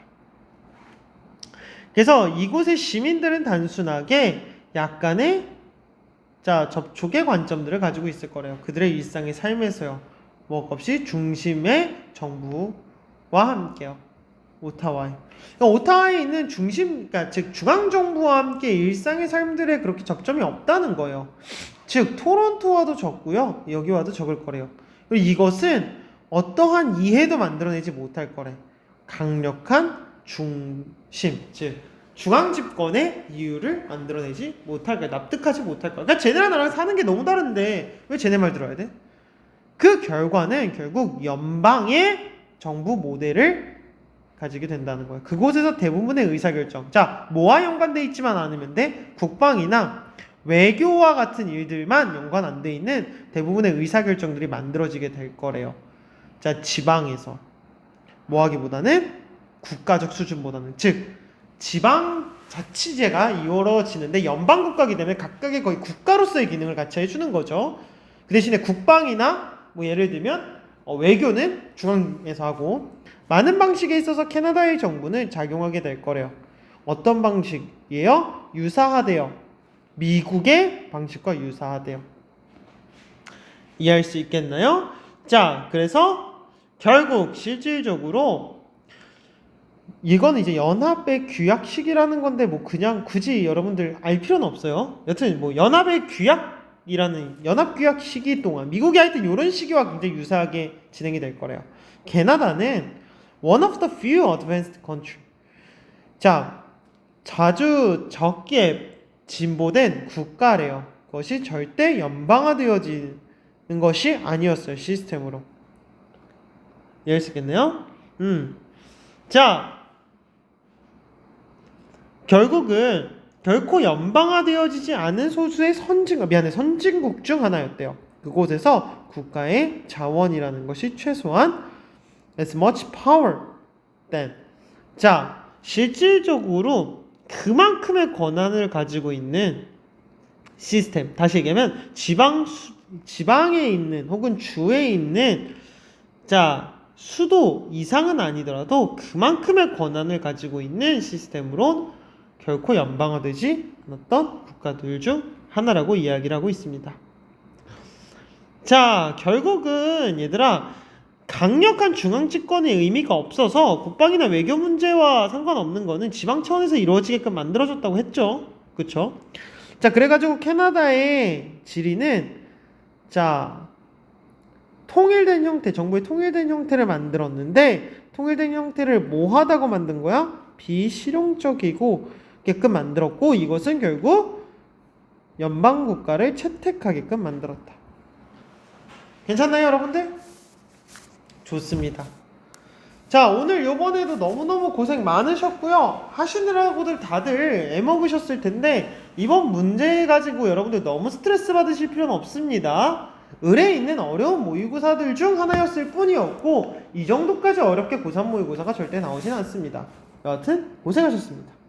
그래서 이곳의 시민들은 단순하게 약간의 접촉의 관점들을 가지고 있을 거래요. 그들의 일상의 삶에서요. 무엇 없이 중심의 정부와 함께요. 오타와에. 그러니까 오타와에 있는 즉 중앙정부와 함께 일상의 삶들에 그렇게 접점이 없다는 거예요. 즉 토론토와도 적고요. 여기와도 적을 거래요. 그리고 이것은 어떠한 이해도 만들어내지 못할 거래. 강력한 중심, 즉 중앙집권의 이유를 만들어내지 못할 거야. 납득하지 못할 거야. 그러니까 쟤네랑 나랑 사는 게 너무 다른데 왜 쟤네 말 들어야 돼? 그 결과는 결국 연방의 정부 모델을 가지게 된다는 거예요. 그곳에서 대부분의 의사결정, 뭐와 연관돼 있지만 않으면 돼? 국방이나 외교와 같은 일들만 연관 안 돼 있는 대부분의 의사결정들이 만들어지게 될 거래요. 지방에서 뭐하기보다는 국가적 수준보다는, 즉 지방자치제가 이루어지는데 연방국가이기 때문에 각각의 거의 국가로서의 기능을 같이 해주는 거죠. 그 대신에 국방이나 예를 들면 외교는 중앙에서 하고 많은 방식에 있어서 캐나다의 정부는 작용하게 될 거래요. 어떤 방식이에요? 유사하대요. 미국의 방식과 유사하대요. 이해할 수 있겠나요? 자, 그래서 결국 실질적으로 이거는 이제 연합의 규약식이라는 건데 뭐 그냥 굳이 여러분들 알 필요는 없어요. 여튼 뭐 연합의 규약이라는 연합 규약 시기 동안 미국이 하여튼 이런 시기와 굉장히 유사하게 진행이 될 거래요. 캐나다는 one of the few advanced country. 자, 자주 적게 진보된 국가래요. 그것이 절대 연방화되어지는 것이 아니었어요. 시스템으로. 이해할 수 있겠네요? 자, 결국은 결코 연방화되어지지 않은 소수의 선진국 중 하나였대요. 그곳에서 국가의 자원이라는 것이 최소한 as much power than. 자, 실질적으로 그만큼의 권한을 가지고 있는 시스템. 다시 얘기하면 지방에 있는 혹은 주에 있는 자, 수도 이상은 아니더라도 그만큼의 권한을 가지고 있는 시스템으로 결코 연방화되지 않았던 국가들 중 하나라고 이야기를 하고 있습니다. 자, 결국은 얘들아 강력한 중앙집권의 의미가 없어서 국방이나 외교 문제와 상관없는 거는 지방 차원에서 이루어지게끔 만들어졌다고 했죠. 그쵸? 자, 그래가지고 캐나다의 지리는 자 통일된 형태, 정부의 통일된 형태를 만들었는데 통일된 형태를 뭐하다고 만든 거야? 비실용적이고 게끔 만들었고 이것은 결국 연방국가를 채택하게끔 만들었다. 괜찮나요, 여러분들? 좋습니다. 자, 오늘 요번에도 너무너무 고생 많으셨고요. 하시느라고들 다들 애먹으셨을 텐데 이번 문제 가지고 여러분들 너무 스트레스 받으실 필요는 없습니다. 을에 있는 어려운 모의고사들 중 하나였을 뿐이었고 이 정도까지 어렵게 고3 모의고사가 절대 나오진 않습니다. 여하튼 고생하셨습니다.